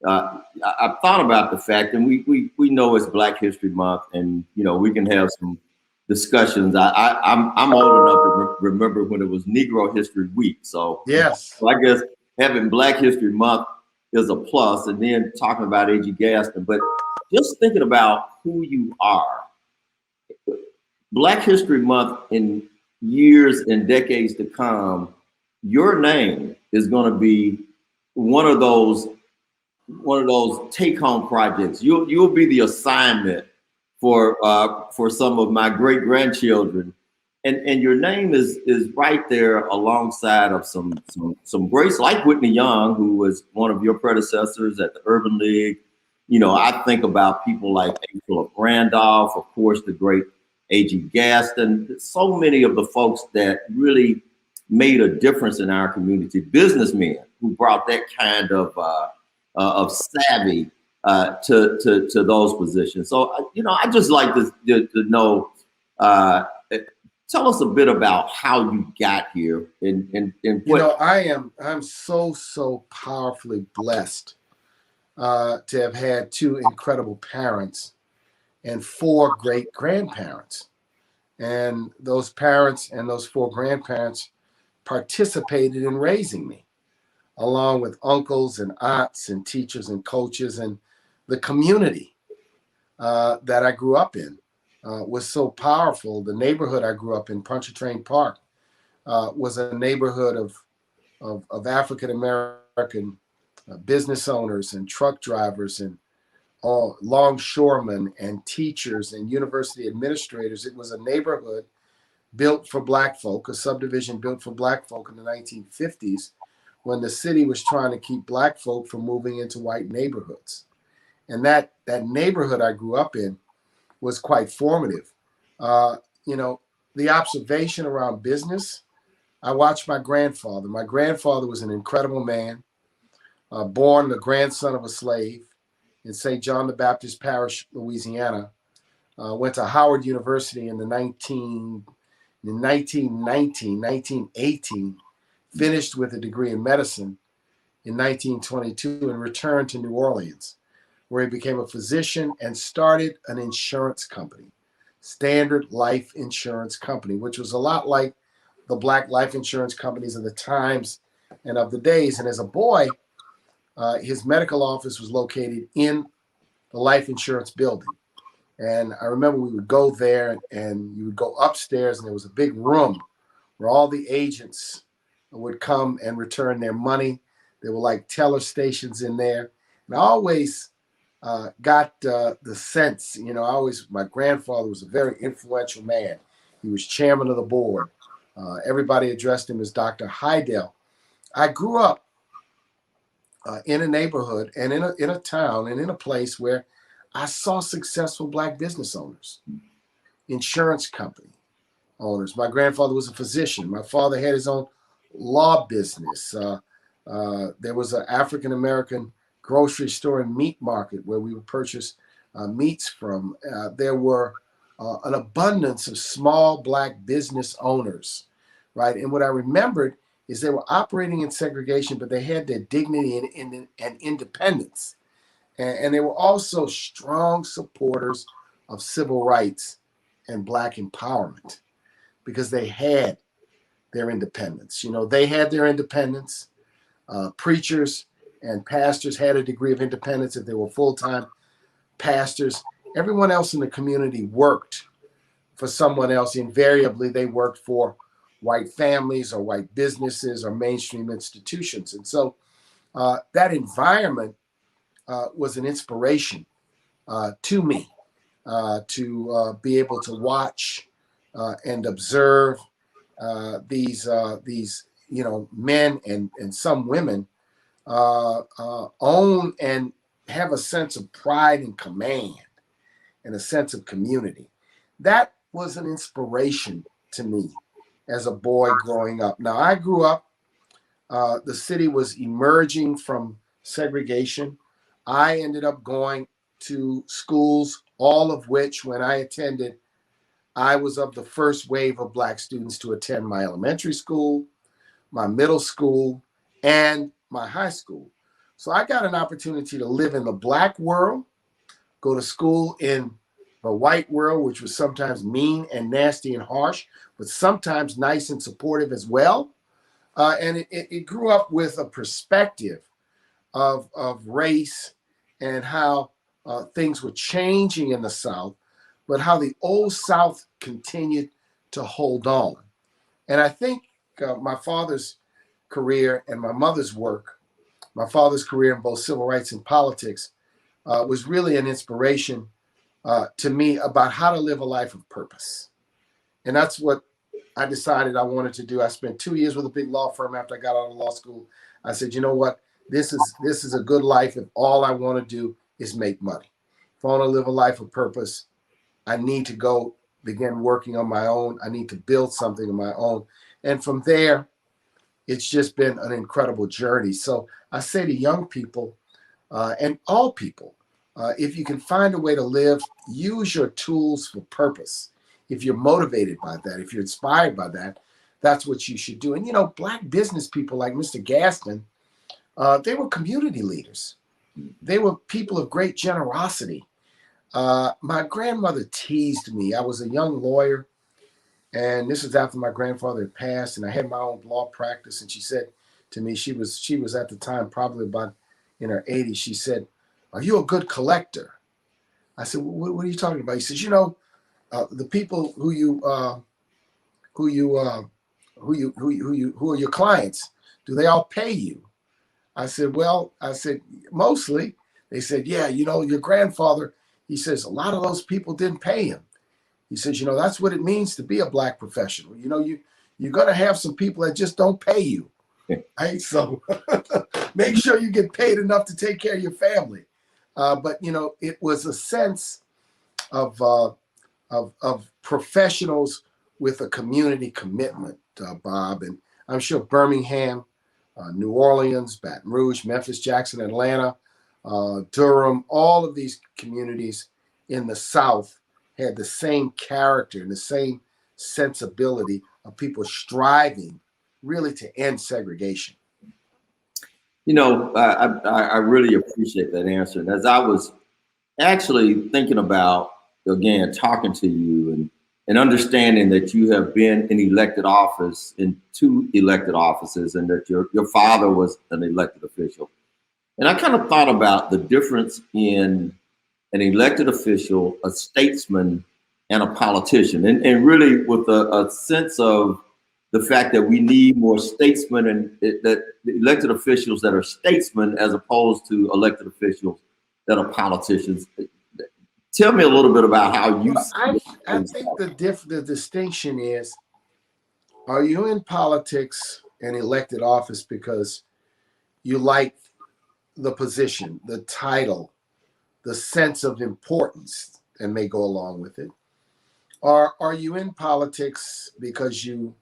I thought about the fact, and we know it's Black History Month, and we can have some discussions. I'm old enough to remember when it was Negro History Week. So yes, so I guess having Black History Month is a plus, and then talking about A.G. Gaston, but just thinking about who you are. Black History Month, in years and decades to come, your name is going to be one of those take-home projects. You'll be the assignment for some of my great grandchildren. And your name is right there alongside of some greats like Whitney Young, who was one of your predecessors at the Urban League. You know, I think about people like Philip Randolph, of course, the great A.G. Gaston, so many of the folks that really made a difference in our community, businessmen who brought that kind of savvy to those positions. So, you know, I just like to know, tell us a bit about how you got here and what. You know, I'm so powerfully blessed to have had two incredible parents and four great grandparents. And those parents and those four grandparents participated in raising me, along with uncles and aunts and teachers and coaches. And the community that I grew up in was so powerful. The neighborhood I grew up in, Pontchartrain Park, was a neighborhood of African American business owners and truck drivers and longshoremen and teachers and university administrators. It was a neighborhood built for Black folk, a subdivision built for Black folk in the 1950s, when the city was trying to keep Black folk from moving into white neighborhoods. And that neighborhood I grew up in was quite formative. You know, the observation around business, I watched my grandfather. My grandfather was an incredible man, born the grandson of a slave in St. John the Baptist Parish, Louisiana. Went to Howard University in 1918, finished with a degree in medicine in 1922 and returned to New Orleans, where he became a physician and started an insurance company, Standard Life Insurance Company, which was a lot like the Black life insurance companies of the times and of the days. And as a boy, his medical office was located in the life insurance building. And I remember we would go there and you would go upstairs and there was a big room where all the agents would come and return their money. There were like teller stations in there. And I always got the sense, you know, my grandfather was a very influential man. He was chairman of the board. Everybody addressed him as Dr. Heidel. I grew up in a neighborhood and in a town and in a place where I saw successful Black business owners, insurance company owners. My grandfather was a physician. My father had his own law business. There was an African-American grocery store and meat market where we would purchase meats from. There were an abundance of small Black business owners, right? And what I remembered is they were operating in segregation, but they had their dignity and independence. And they were also strong supporters of civil rights and Black empowerment because they had their independence. You know, they had their independence. Preachers and pastors had a degree of independence if they were full-time pastors. Everyone else in the community worked for someone else. Invariably, they worked for white families or white businesses or mainstream institutions. And so that environment was an inspiration to me to be able to watch and observe these you know, men and some women own and have a sense of pride and command and a sense of community. That was an inspiration to me as a boy growing up. Now, I grew up, the city was emerging from segregation. I ended up going to schools, all of which, when I attended, I was of the first wave of Black students to attend my elementary school, my middle school, and my high school. So I got an opportunity to live in the Black world, go to school in the white world, which was sometimes mean and nasty and harsh, but sometimes nice and supportive as well. And it grew up with a perspective of race and how things were changing in the South, but how the old South continued to hold on. And I think my father's career and my mother's work, my father's career in both civil rights and politics, was really an inspiration to me about how to live a life of purpose. And that's what I decided I wanted to do. I spent 2 years with a big law firm after I got out of law school. I said, you know what? This is a good life if all I want to do is make money. If I want to live a life of purpose, I need to go begin working on my own. I need to build something of my own. And from there, it's just been an incredible journey. So I say to young people and all people, if you can find a way to live, use your tools for purpose. If you're motivated by that, if you're inspired by that, that's what you should do. And, you know, Black business people like Mr. Gaston, they were community leaders. They were people of great generosity. My grandmother teased me. I was a young lawyer, and this was after my grandfather had passed, and I had my own law practice. And she said to me, she was at the time probably about in her 80s. She said, "Are you a good collector?" I said, what are you talking about? He says, you know, the people who are your clients, do they all pay you? I said, mostly. They said, yeah, you know, your grandfather, he says, a lot of those people didn't pay him. He says, you know, that's what it means to be a Black professional. You know, you're going to have some people that just don't pay you. Right? So make sure you get paid enough to take care of your family. But, you know, it was a sense of professionals with a community commitment, Bob. And I'm sure Birmingham, New Orleans, Baton Rouge, Memphis, Jackson, Atlanta, Durham, all of these communities in the South had the same character and the same sensibility of people striving really to end segregation. You know, I really appreciate that answer. And as I was actually thinking about, again, talking to you and understanding that you have been in elected office, in 2 elected offices, and that your father was an elected official. And I kind of thought about the difference in an elected official, a statesman, and a politician. And really with a sense of the fact that we need more statesmen and that the elected officials that are statesmen as opposed to elected officials that are politicians. Tell me a little bit about how you see I think the distinction is, are you in politics and elected office because you like the position, the title, the sense of importance, and may go along with it? Or are you in politics because you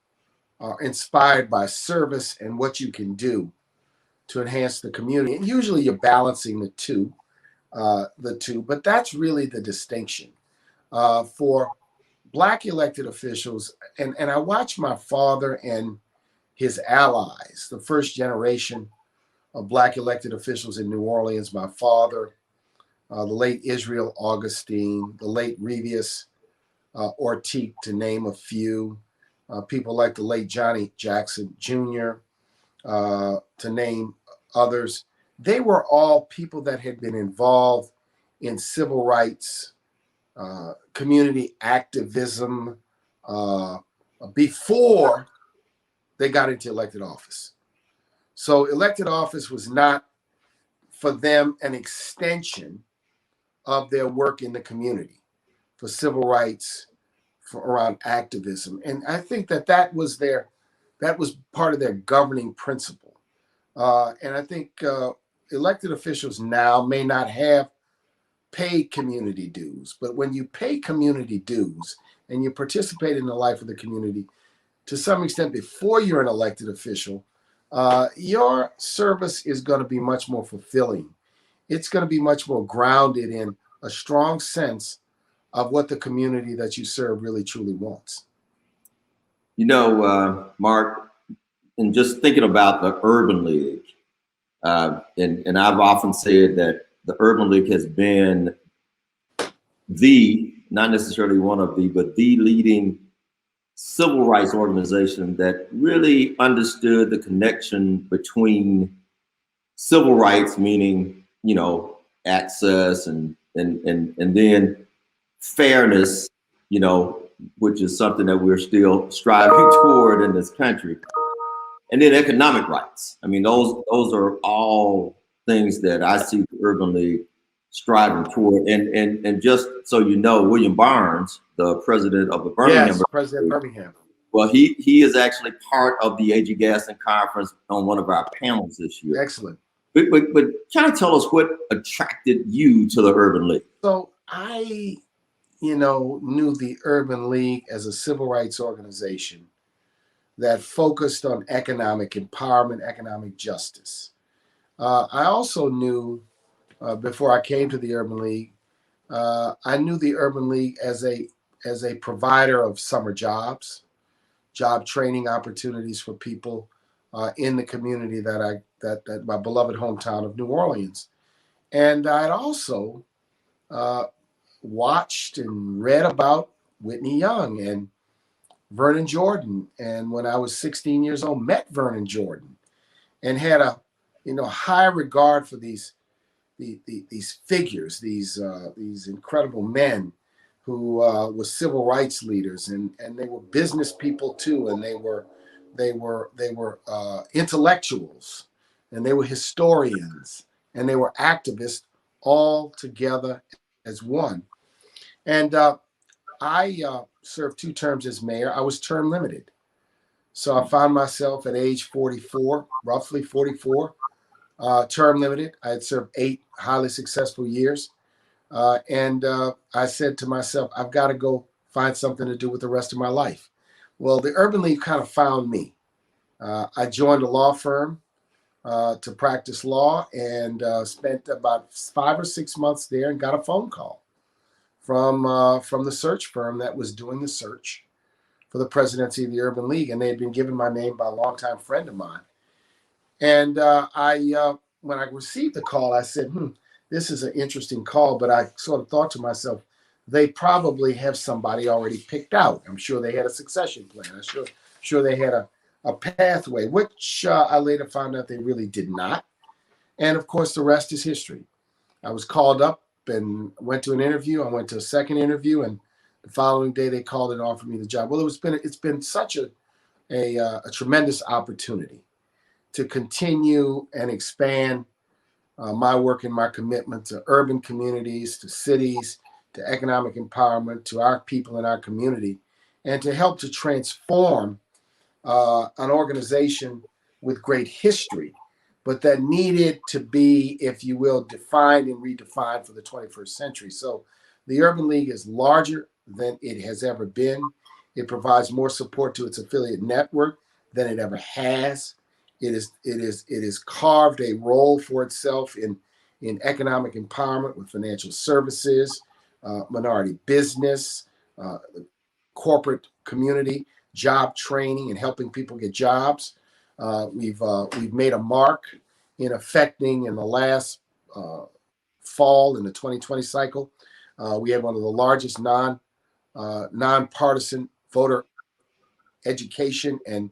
are inspired by service and what you can do to enhance the community? And usually you're balancing the two, but that's really the distinction. For Black elected officials, and I watched my father and his allies, the first generation of Black elected officials in New Orleans, my father, the late Israel Augustine, the late Revius Ortiq, to name a few, people like the late Johnny Jackson Jr., to name others. They were all people that had been involved in civil rights, community activism before they got into elected office. So elected office was not for them an extension of their work in the community for civil rights, for around activism. And I think that was part of their governing principle. And I think elected officials now may not have paid community dues, but when you pay community dues and you participate in the life of the community to some extent before you're an elected official, your service is going to be much more fulfilling. It's going to be much more grounded in a strong sense of what the community that you serve really truly wants. You know, Mark, and just thinking about the Urban League, and I've often said that the Urban League has been not necessarily one of but the leading civil rights organization that really understood the connection between civil rights, meaning, you know, access and then fairness, you know, which is something that we're still striving toward in this country. And then economic rights. I mean, those are all things that I see the Urban League striving toward. And just so you know, William Barnes, the president of the Birmingham, Yes, President Birmingham. well, he is actually part of the A.G. Gaston conference on one of our panels this year. Excellent. But kind of tell us what attracted you to the Urban League. So I, knew the Urban League as a civil rights organization that focused on economic empowerment, economic justice. I also knew, before I came to the Urban League, I knew the Urban League as a provider of summer jobs, job training opportunities for people in the community that my beloved hometown of New Orleans. And I'd also watched and read about Whitney Young and Vernon Jordan. And when I was 16 years old, met Vernon Jordan and had a high regard for these figures, these incredible men who were civil rights leaders, and they were business people too, and they were intellectuals, and they were historians, and they were activists, all together as one. And I served 2 terms as mayor. I was term limited, so I found myself at age 44, roughly 44. Term limited. I had served 8 highly successful years. And I said to myself, I've got to go find something to do with the rest of my life. Well, the Urban League kind of found me. I joined a law firm to practice law and spent about 5 or 6 months there and got a phone call from the search firm that was doing the search for the presidency of the Urban League. And they had been given my name by a longtime friend of mine. And when I received the call, I said, this is an interesting call, but I sort of thought to myself, they probably have somebody already picked out. I'm sure they had a succession plan. I'm sure they had a pathway, which I later found out they really did not. And of course, the rest is history. I was called up and went to an interview. I went to a second interview, and the following day they called and offered me the job. Well, it's been such a tremendous opportunity to continue and expand my work and my commitment to urban communities, to cities, to economic empowerment, to our people in our community, and to help to transform an organization with great history, but that needed to be, if you will, defined and redefined for the 21st century. So the Urban League is larger than it has ever been. It provides more support to its affiliate network than it ever has. It is carved a role for itself in economic empowerment with financial services, minority business, corporate community, job training, and helping people get jobs. We've made a mark in affecting in the last fall in the 2020 cycle. We had one of the largest nonpartisan voter education and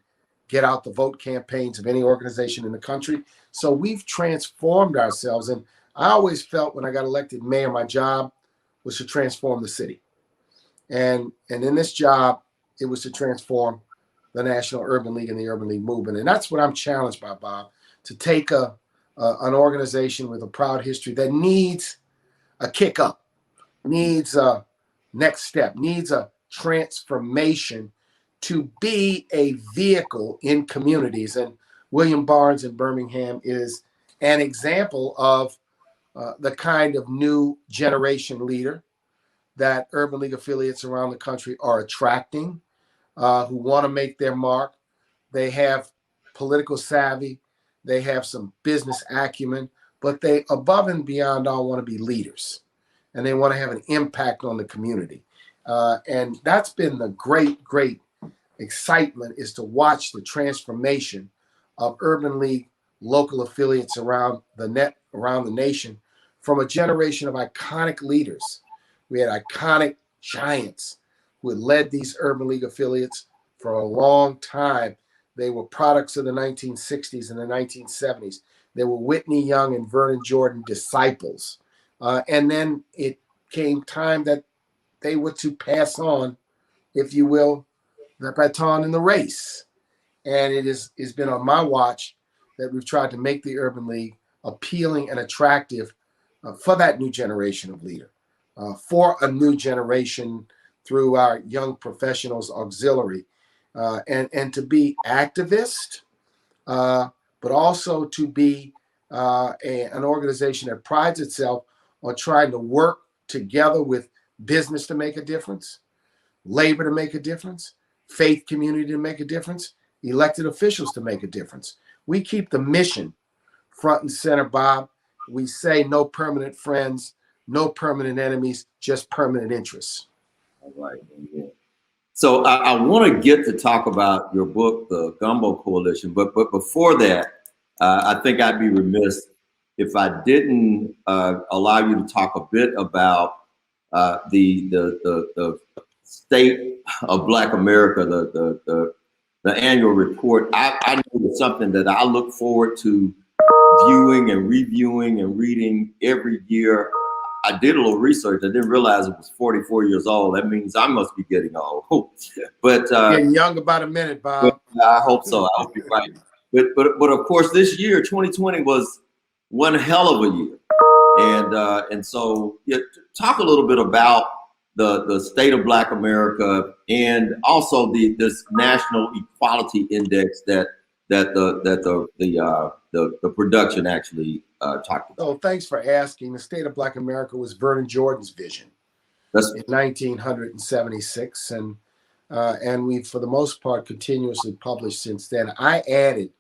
get out the vote campaigns of any organization in the country. So we've transformed ourselves. And I always felt when I got elected mayor, my job was to transform the city. And in this job, it was to transform the National Urban League and the Urban League movement. And that's what I'm challenged by, Bob, to take an organization with a proud history that needs a kick up, needs a next step, needs a transformation to be a vehicle in communities. And William Barnes in Birmingham is an example of the kind of new generation leader that Urban League affiliates around the country are attracting, who want to make their mark. They have political savvy, they have some business acumen, but they above and beyond all want to be leaders, and they want to have an impact on the community. And that's been the great excitement, is to watch the transformation of Urban League local affiliates around the nation, from a generation of iconic leaders. We had iconic giants who had led these Urban League affiliates for a long time. They were products of the 1960s and the 1970s. They were Whitney Young and Vernon Jordan disciples. And then it came time that they were to pass on, if you will, the baton in the race. And it's been on my watch that we've tried to make the Urban League appealing and attractive for that new generation of leader, for a new generation through our Young Professionals Auxiliary, and to be activist, but also to be an organization that prides itself on trying to work together with business to make a difference, labor to make a difference, faith community to make a difference, elected officials to make a difference. We keep the mission front and center, Bob. We say no permanent friends, no permanent enemies, just permanent interests. All right. Yeah. So I want to get to talk about your book, The Gumbo Coalition, but before that, I think I'd be remiss if I didn't allow you to talk a bit about the state of Black America, the annual report. I know it's something that I look forward to viewing and reviewing and reading every year. I did a little research. I didn't realize it was 44 years old. That means I must be getting old. But getting young about a minute, Bob. I hope so. I hope you're right. But of course, this year, 2020, was one hell of a year. And so talk a little bit about the state of Black America, and also this National Equality Index that the production actually talked about. Oh, thanks for asking. The state of Black America was Vernon Jordan's vision in 1976, and we've, for the most part, continuously published since then. I added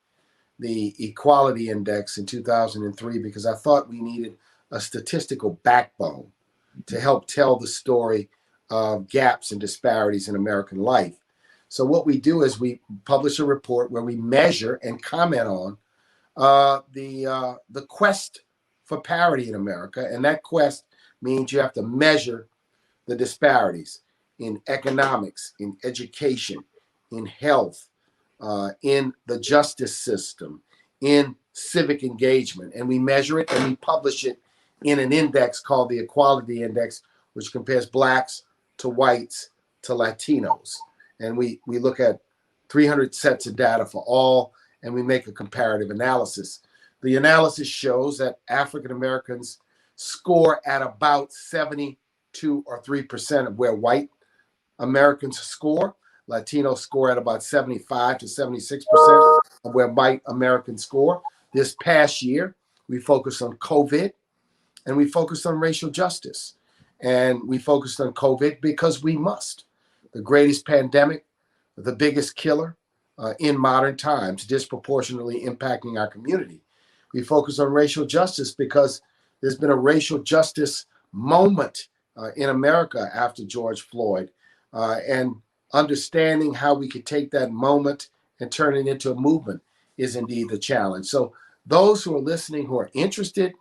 the Equality Index in 2003 because I thought we needed a statistical backbone to help tell the story of gaps and disparities in American life. So what we do is we publish a report where we measure and comment on the quest for parity in America. And that quest means you have to measure the disparities in economics, in education, in health, in the justice system, in civic engagement. And we measure it and we publish it in an index called the Equality Index, which compares Blacks to whites to Latinos. And we look at 300 sets of data for all, and we make a comparative analysis. The analysis shows that African Americans score at about 72 or 3% of where white Americans score. Latinos score at about 75 to 76% of where white Americans score. This past year, we focused on COVID, and we focused on racial justice. And we focused on COVID because we must. The greatest pandemic, the biggest killer in modern times, disproportionately impacting our community. We focus on racial justice because there's been a racial justice moment in America after George Floyd, and understanding how we could take that moment and turn it into a movement is indeed the challenge. So those who are listening, who are interested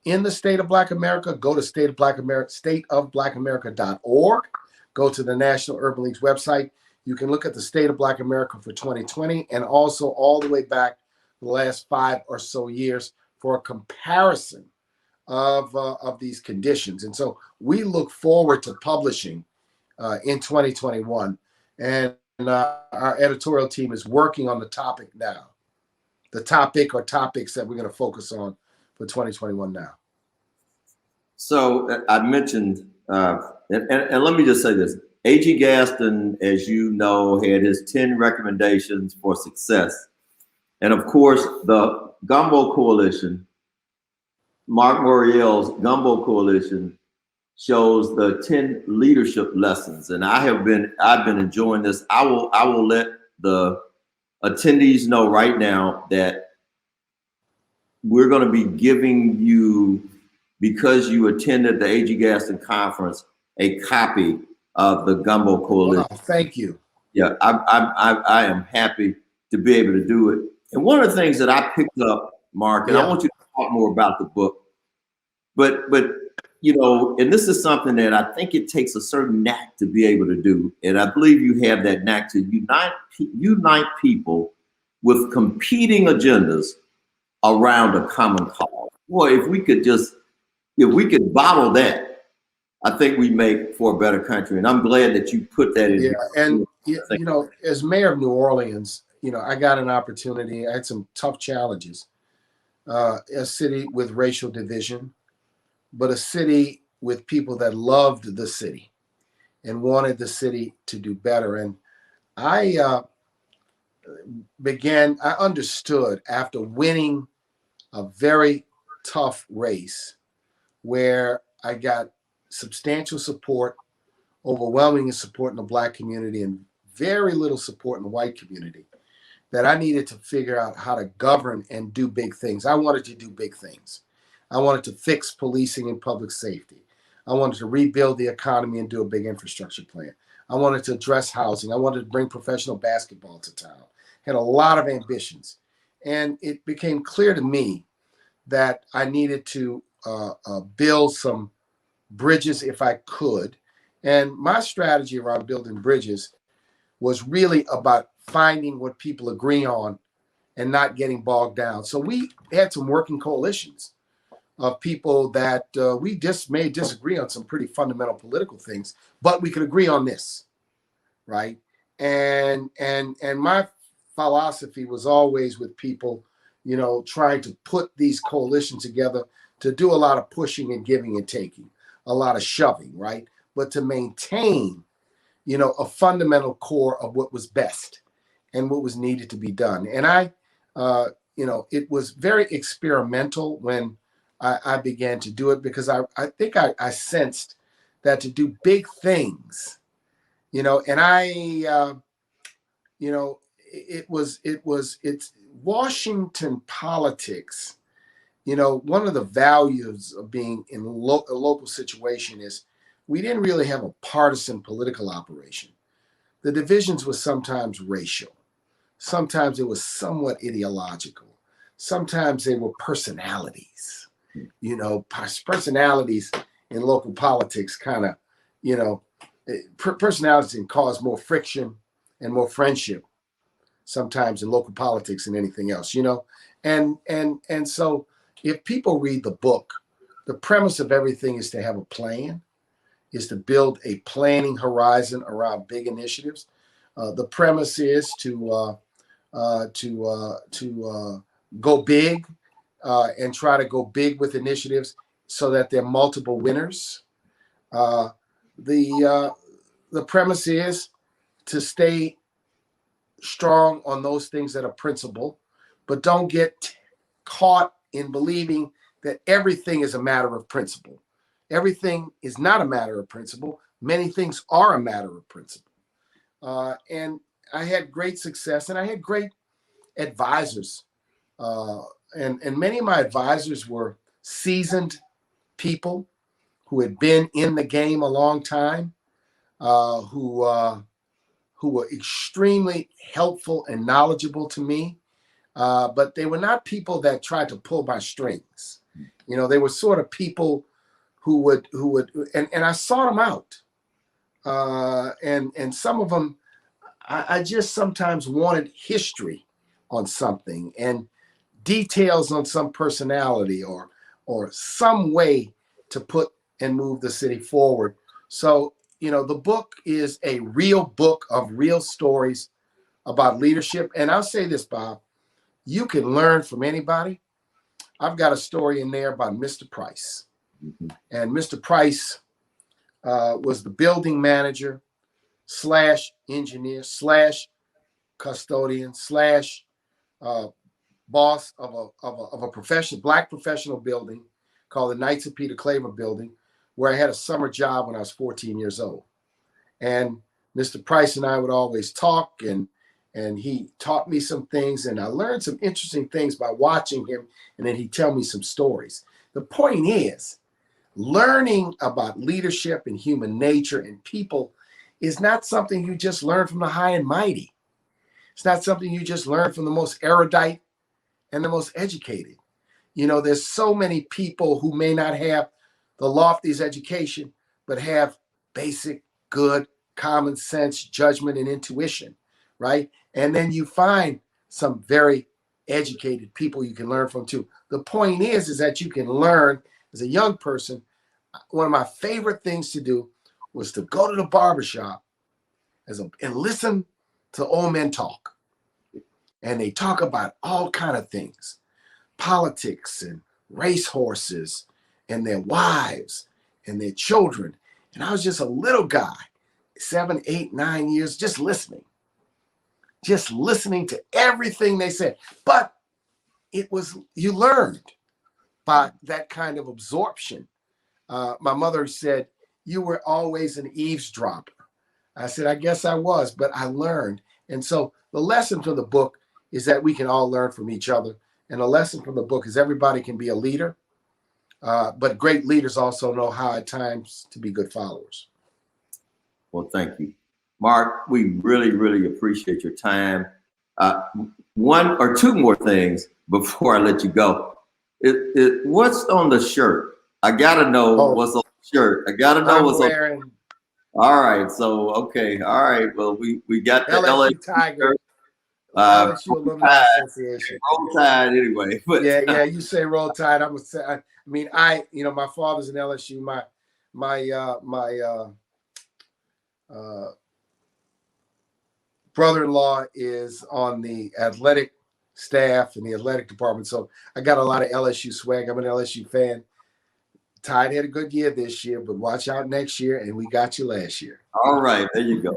in the state of Black America, go to stateofblackamerica.org. Go to the National Urban League's website. You can look at the state of Black America for 2020 and also all the way back the last 5 or so years for a comparison of these conditions. And so we look forward to publishing in 2021. And our editorial team is working on the topic now. The topic or topics that we're going to focus on for 2021 now. So I mentioned, and let me just say this, A.G. Gaston, as you know, had his 10 recommendations for success. And of course, the Gumbo Coalition, Mark Moriel's Gumbo Coalition, shows the 10 leadership lessons. And I've been enjoying this. I will let the attendees know right now that we're going to be giving you, because you attended the A.G. Gaston conference, a copy of the Gumbo Coalition. Wow, thank you. Yeah, I am happy to be able to do it. And one of the things that I picked up, Mark, and I want you to talk more about the book, but you know, and this is something that I think it takes a certain knack to be able to do, and I believe you have that knack to unite people with competing agendas around a common cause. Boy, if we could bottle that, I think we make for a better country. And I'm glad that you put that in. Yeah, and you know, as mayor of New Orleans, you know, I got an opportunity. I had some tough challenges. A city with racial division, but a city with people that loved the city and wanted the city to do better. And I I understood after winning a very tough race where I got substantial support, overwhelming support in the Black community, and very little support in the white community, that I needed to figure out how to govern and do big things. I wanted to do big things. I wanted to fix policing and public safety. I wanted to rebuild the economy and do a big infrastructure plan. I wanted to address housing. I wanted to bring professional basketball to town. Had a lot of ambitions. And it became clear to me that I needed to build some bridges if I could. And my strategy around building bridges was really about finding what people agree on and not getting bogged down. So we had some working coalitions of people that we just may disagree on some pretty fundamental political things, but we could agree on this, right? And my philosophy was always with people, you know, trying to put these coalitions together to do a lot of pushing and giving and taking, a lot of shoving, right? But to maintain, you know, a fundamental core of what was best and what was needed to be done. And you know, it was very experimental when I began to do it, because I think I sensed that to do big things, you know, and you know, it's Washington politics. You know, one of the values of being in a local situation is we didn't really have a partisan political operation. The divisions were sometimes racial. Sometimes it was somewhat ideological. Sometimes they were personalities. You know, personalities in local politics kind of, you know, personalities can cause more friction and more friendship sometimes in local politics than anything else, you know? And so if people read the book, the premise of everything is to have a plan, is to build a planning horizon around big initiatives. The premise is to go big and try to go big with initiatives so that there are multiple winners. The premise is to stay strong on those things that are principle, but don't get caught in believing that everything is a matter of principle. Everything is not a matter of principle. Many things are a matter of principle. And I had great success, and I had great advisors. And many of my advisors were seasoned people who had been in the game a long time, who were extremely helpful and knowledgeable to me. But they were not people that tried to pull my strings. You know, they were sort of people who would, and I sought them out. And some of them, I just sometimes wanted history on something and details on some personality or some way to put and move the city forward. So, you know, the book is a real book of real stories about leadership. And I'll say this, Bob, you can learn from anybody. I've got a story in there about Mr. Price. And Mr. Price was the building manager / engineer / custodian / boss of a Black professional building called the Knights of Peter Claver building, where I had a summer job when I was 14 years old. And Mr. Price and I would always talk, and he taught me some things, and I learned some interesting things by watching him, and then he'd tell me some stories. The point is, learning about leadership and human nature and people is not something you just learn from the high and mighty. It's not something you just learn from the most erudite and the most educated. You know, there's so many people who may not have the loftiest education, but have basic, good, common sense, judgment, and intuition, right? And then you find some very educated people you can learn from too. The point is that you can learn as a young person. One of my favorite things to do was to go to the barbershop and listen to old men talk. And they talk about all kind of things, politics and racehorses and their wives and their children. And I was just a little guy, 7, 8, 9 years, just listening to everything they said. But you learned by that kind of absorption. My mother said, you were always an eavesdropper. I said, I guess I was, but I learned. And so the lesson from the book is that we can all learn from each other. And the lesson from the book is everybody can be a leader, but great leaders also know how at times to be good followers. Well, thank you. Mark, we really, really appreciate your time. One or two more things before I let you go. What's on the shirt? I gotta know what's on the shirt. I gotta know what's on. All right, so okay, all right. Well, we got the LSU Tiger, LSU Alumni Association. Roll Tide, anyway. But yeah. You say Roll Tide. I'm gonna say. I mean, my father's in LSU. My brother-in-law is on the athletic staff in the athletic department, so I got a lot of LSU swag. I'm an LSU fan. Tide had a good year this year, but watch out next year, and we got you last year. All right, there you go.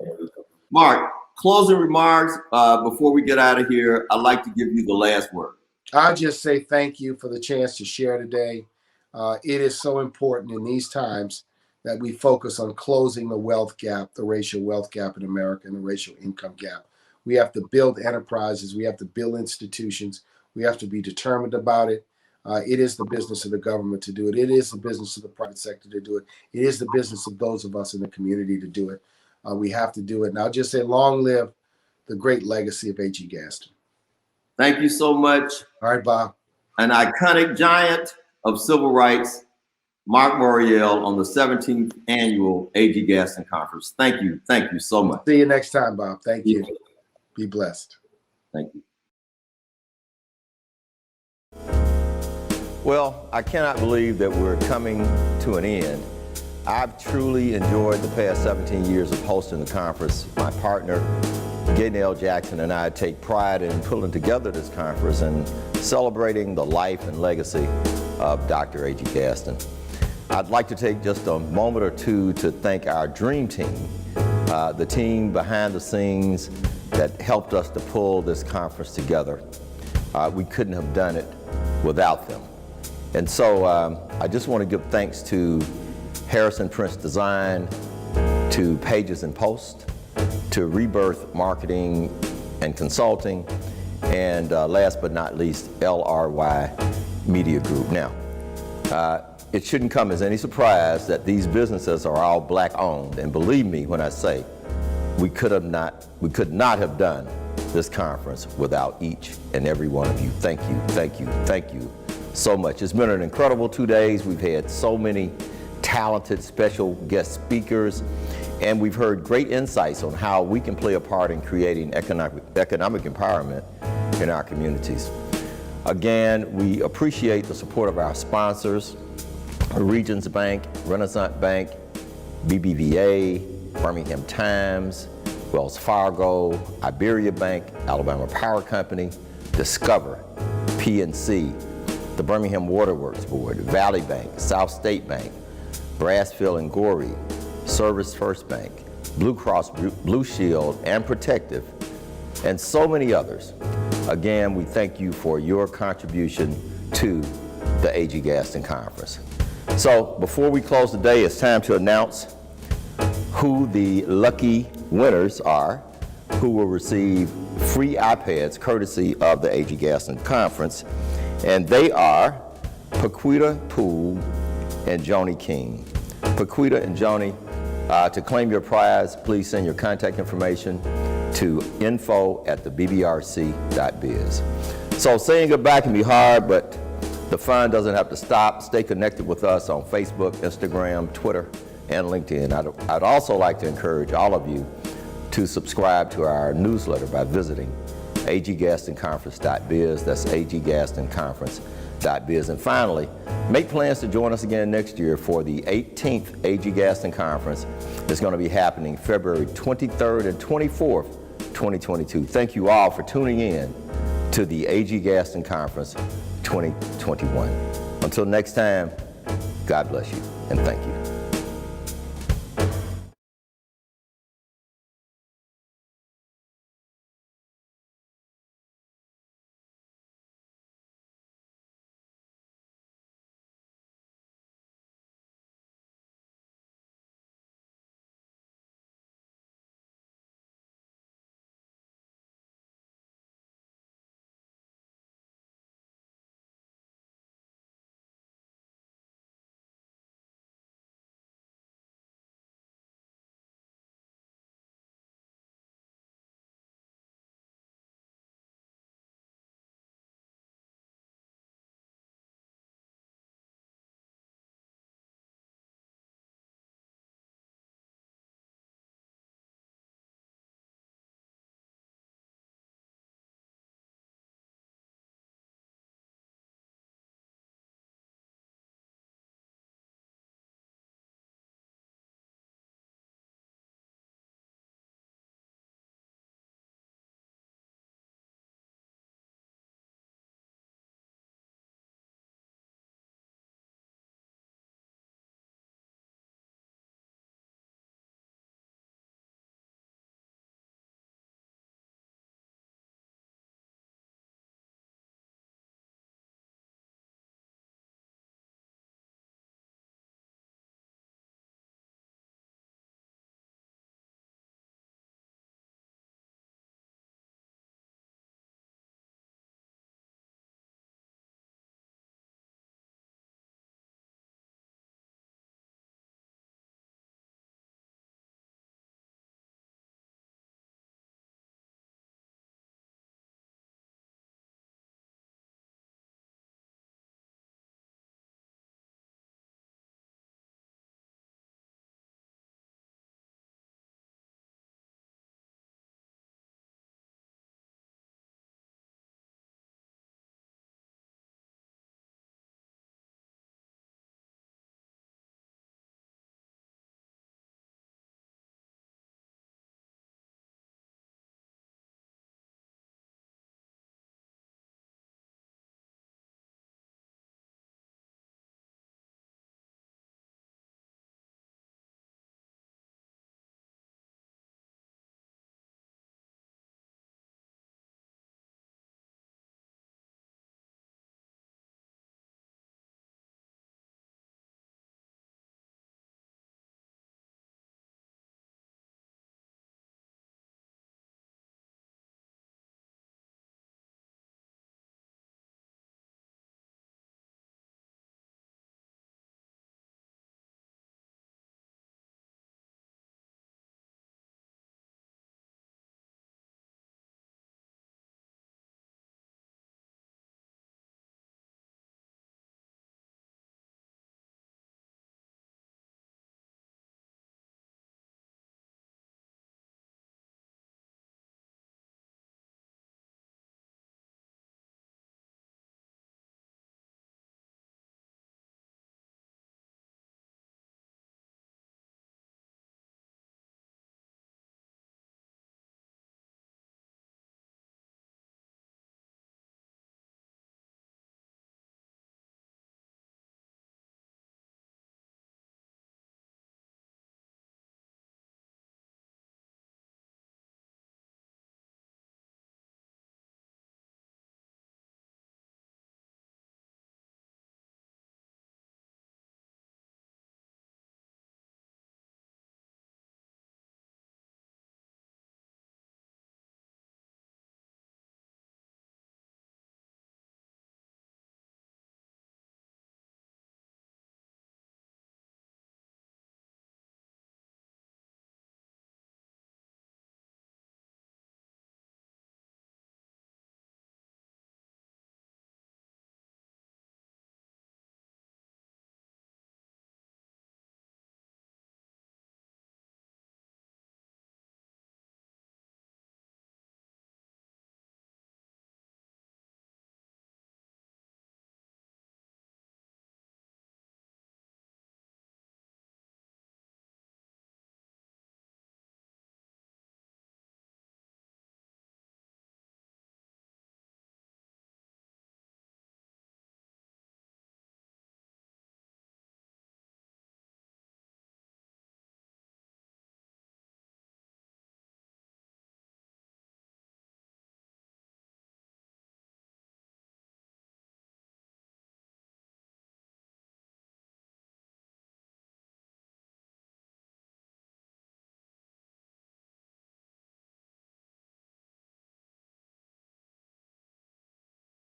Mark, closing remarks before we get out of here. I'd like to give you the last word. I'll just say thank you for the chance to share today. It is so important in these times that we focus on closing the wealth gap, the racial wealth gap in America, and the racial income gap. We have to build enterprises. We have to build institutions. We have to be determined about it. It is the business of the government to do it. It is the business of the private sector to do it. It is the business of those of us in the community to do it. We have to do it. And I'll just say, long live the great legacy of A.G. Gaston. Thank you so much. All right, Bob. An iconic giant of civil rights, Mark Morial, on the 17th annual A.G. Gaston Conference. Thank you. Thank you so much. See you next time, Bob. Thank you. Be blessed. Thank you. Well, I cannot believe that we're coming to an end. I've truly enjoyed the past 17 years of hosting the conference. My partner, Gaynell Jackson, and I take pride in pulling together this conference and celebrating the life and legacy of Dr. A.G. Gaston. I'd like to take just a moment or two to thank our dream team, the team behind the scenes that helped us to pull this conference together. We couldn't have done it without them. And so I just want to give thanks to Harrison Prince Design, to Pages and Post, to Rebirth Marketing and Consulting, and last but not least, LRY Media Group. Now, it shouldn't come as any surprise that these businesses are all Black owned, and believe me when I say we could not have done this conference without each and every one of you. Thank you, thank you, thank you so much. It's been an incredible 2 days. We've had so many talented special guest speakers, and we've heard great insights on how we can play a part in creating economic empowerment in our communities. Again, we appreciate the support of our sponsors, Regions Bank, Renaissance Bank, BBVA, Birmingham Times, Wells Fargo, Iberia Bank, Alabama Power Company, Discover, PNC, the Birmingham Water Works Board, Valley Bank, South State Bank, Brassfield and Gorey, Service First Bank, Blue Cross Blue Shield, and Protective, and so many others. Again, we thank you for your contribution to the A.G. Gaston Conference. So before we close the day, it's time to announce who the lucky winners are who will receive free iPads courtesy of the A.G. Gaston Conference. And they are Paquita Poole and Joni King. Paquita and Joni, to claim your prize, please send your contact information to info@theBBRC.biz. So saying goodbye can be hard, but the fun doesn't have to stop. Stay connected with us on Facebook, Instagram, Twitter, and LinkedIn. I'd also like to encourage all of you to subscribe to our newsletter by visiting aggastonconference.biz. That's aggastonconference.biz. And finally, make plans to join us again next year for the 18th A.G. Gaston Conference. It's going to be happening February 23rd and 24th, 2022. Thank you all for tuning in to the A.G. Gaston Conference 2021. Until next time, God bless you, and thank you.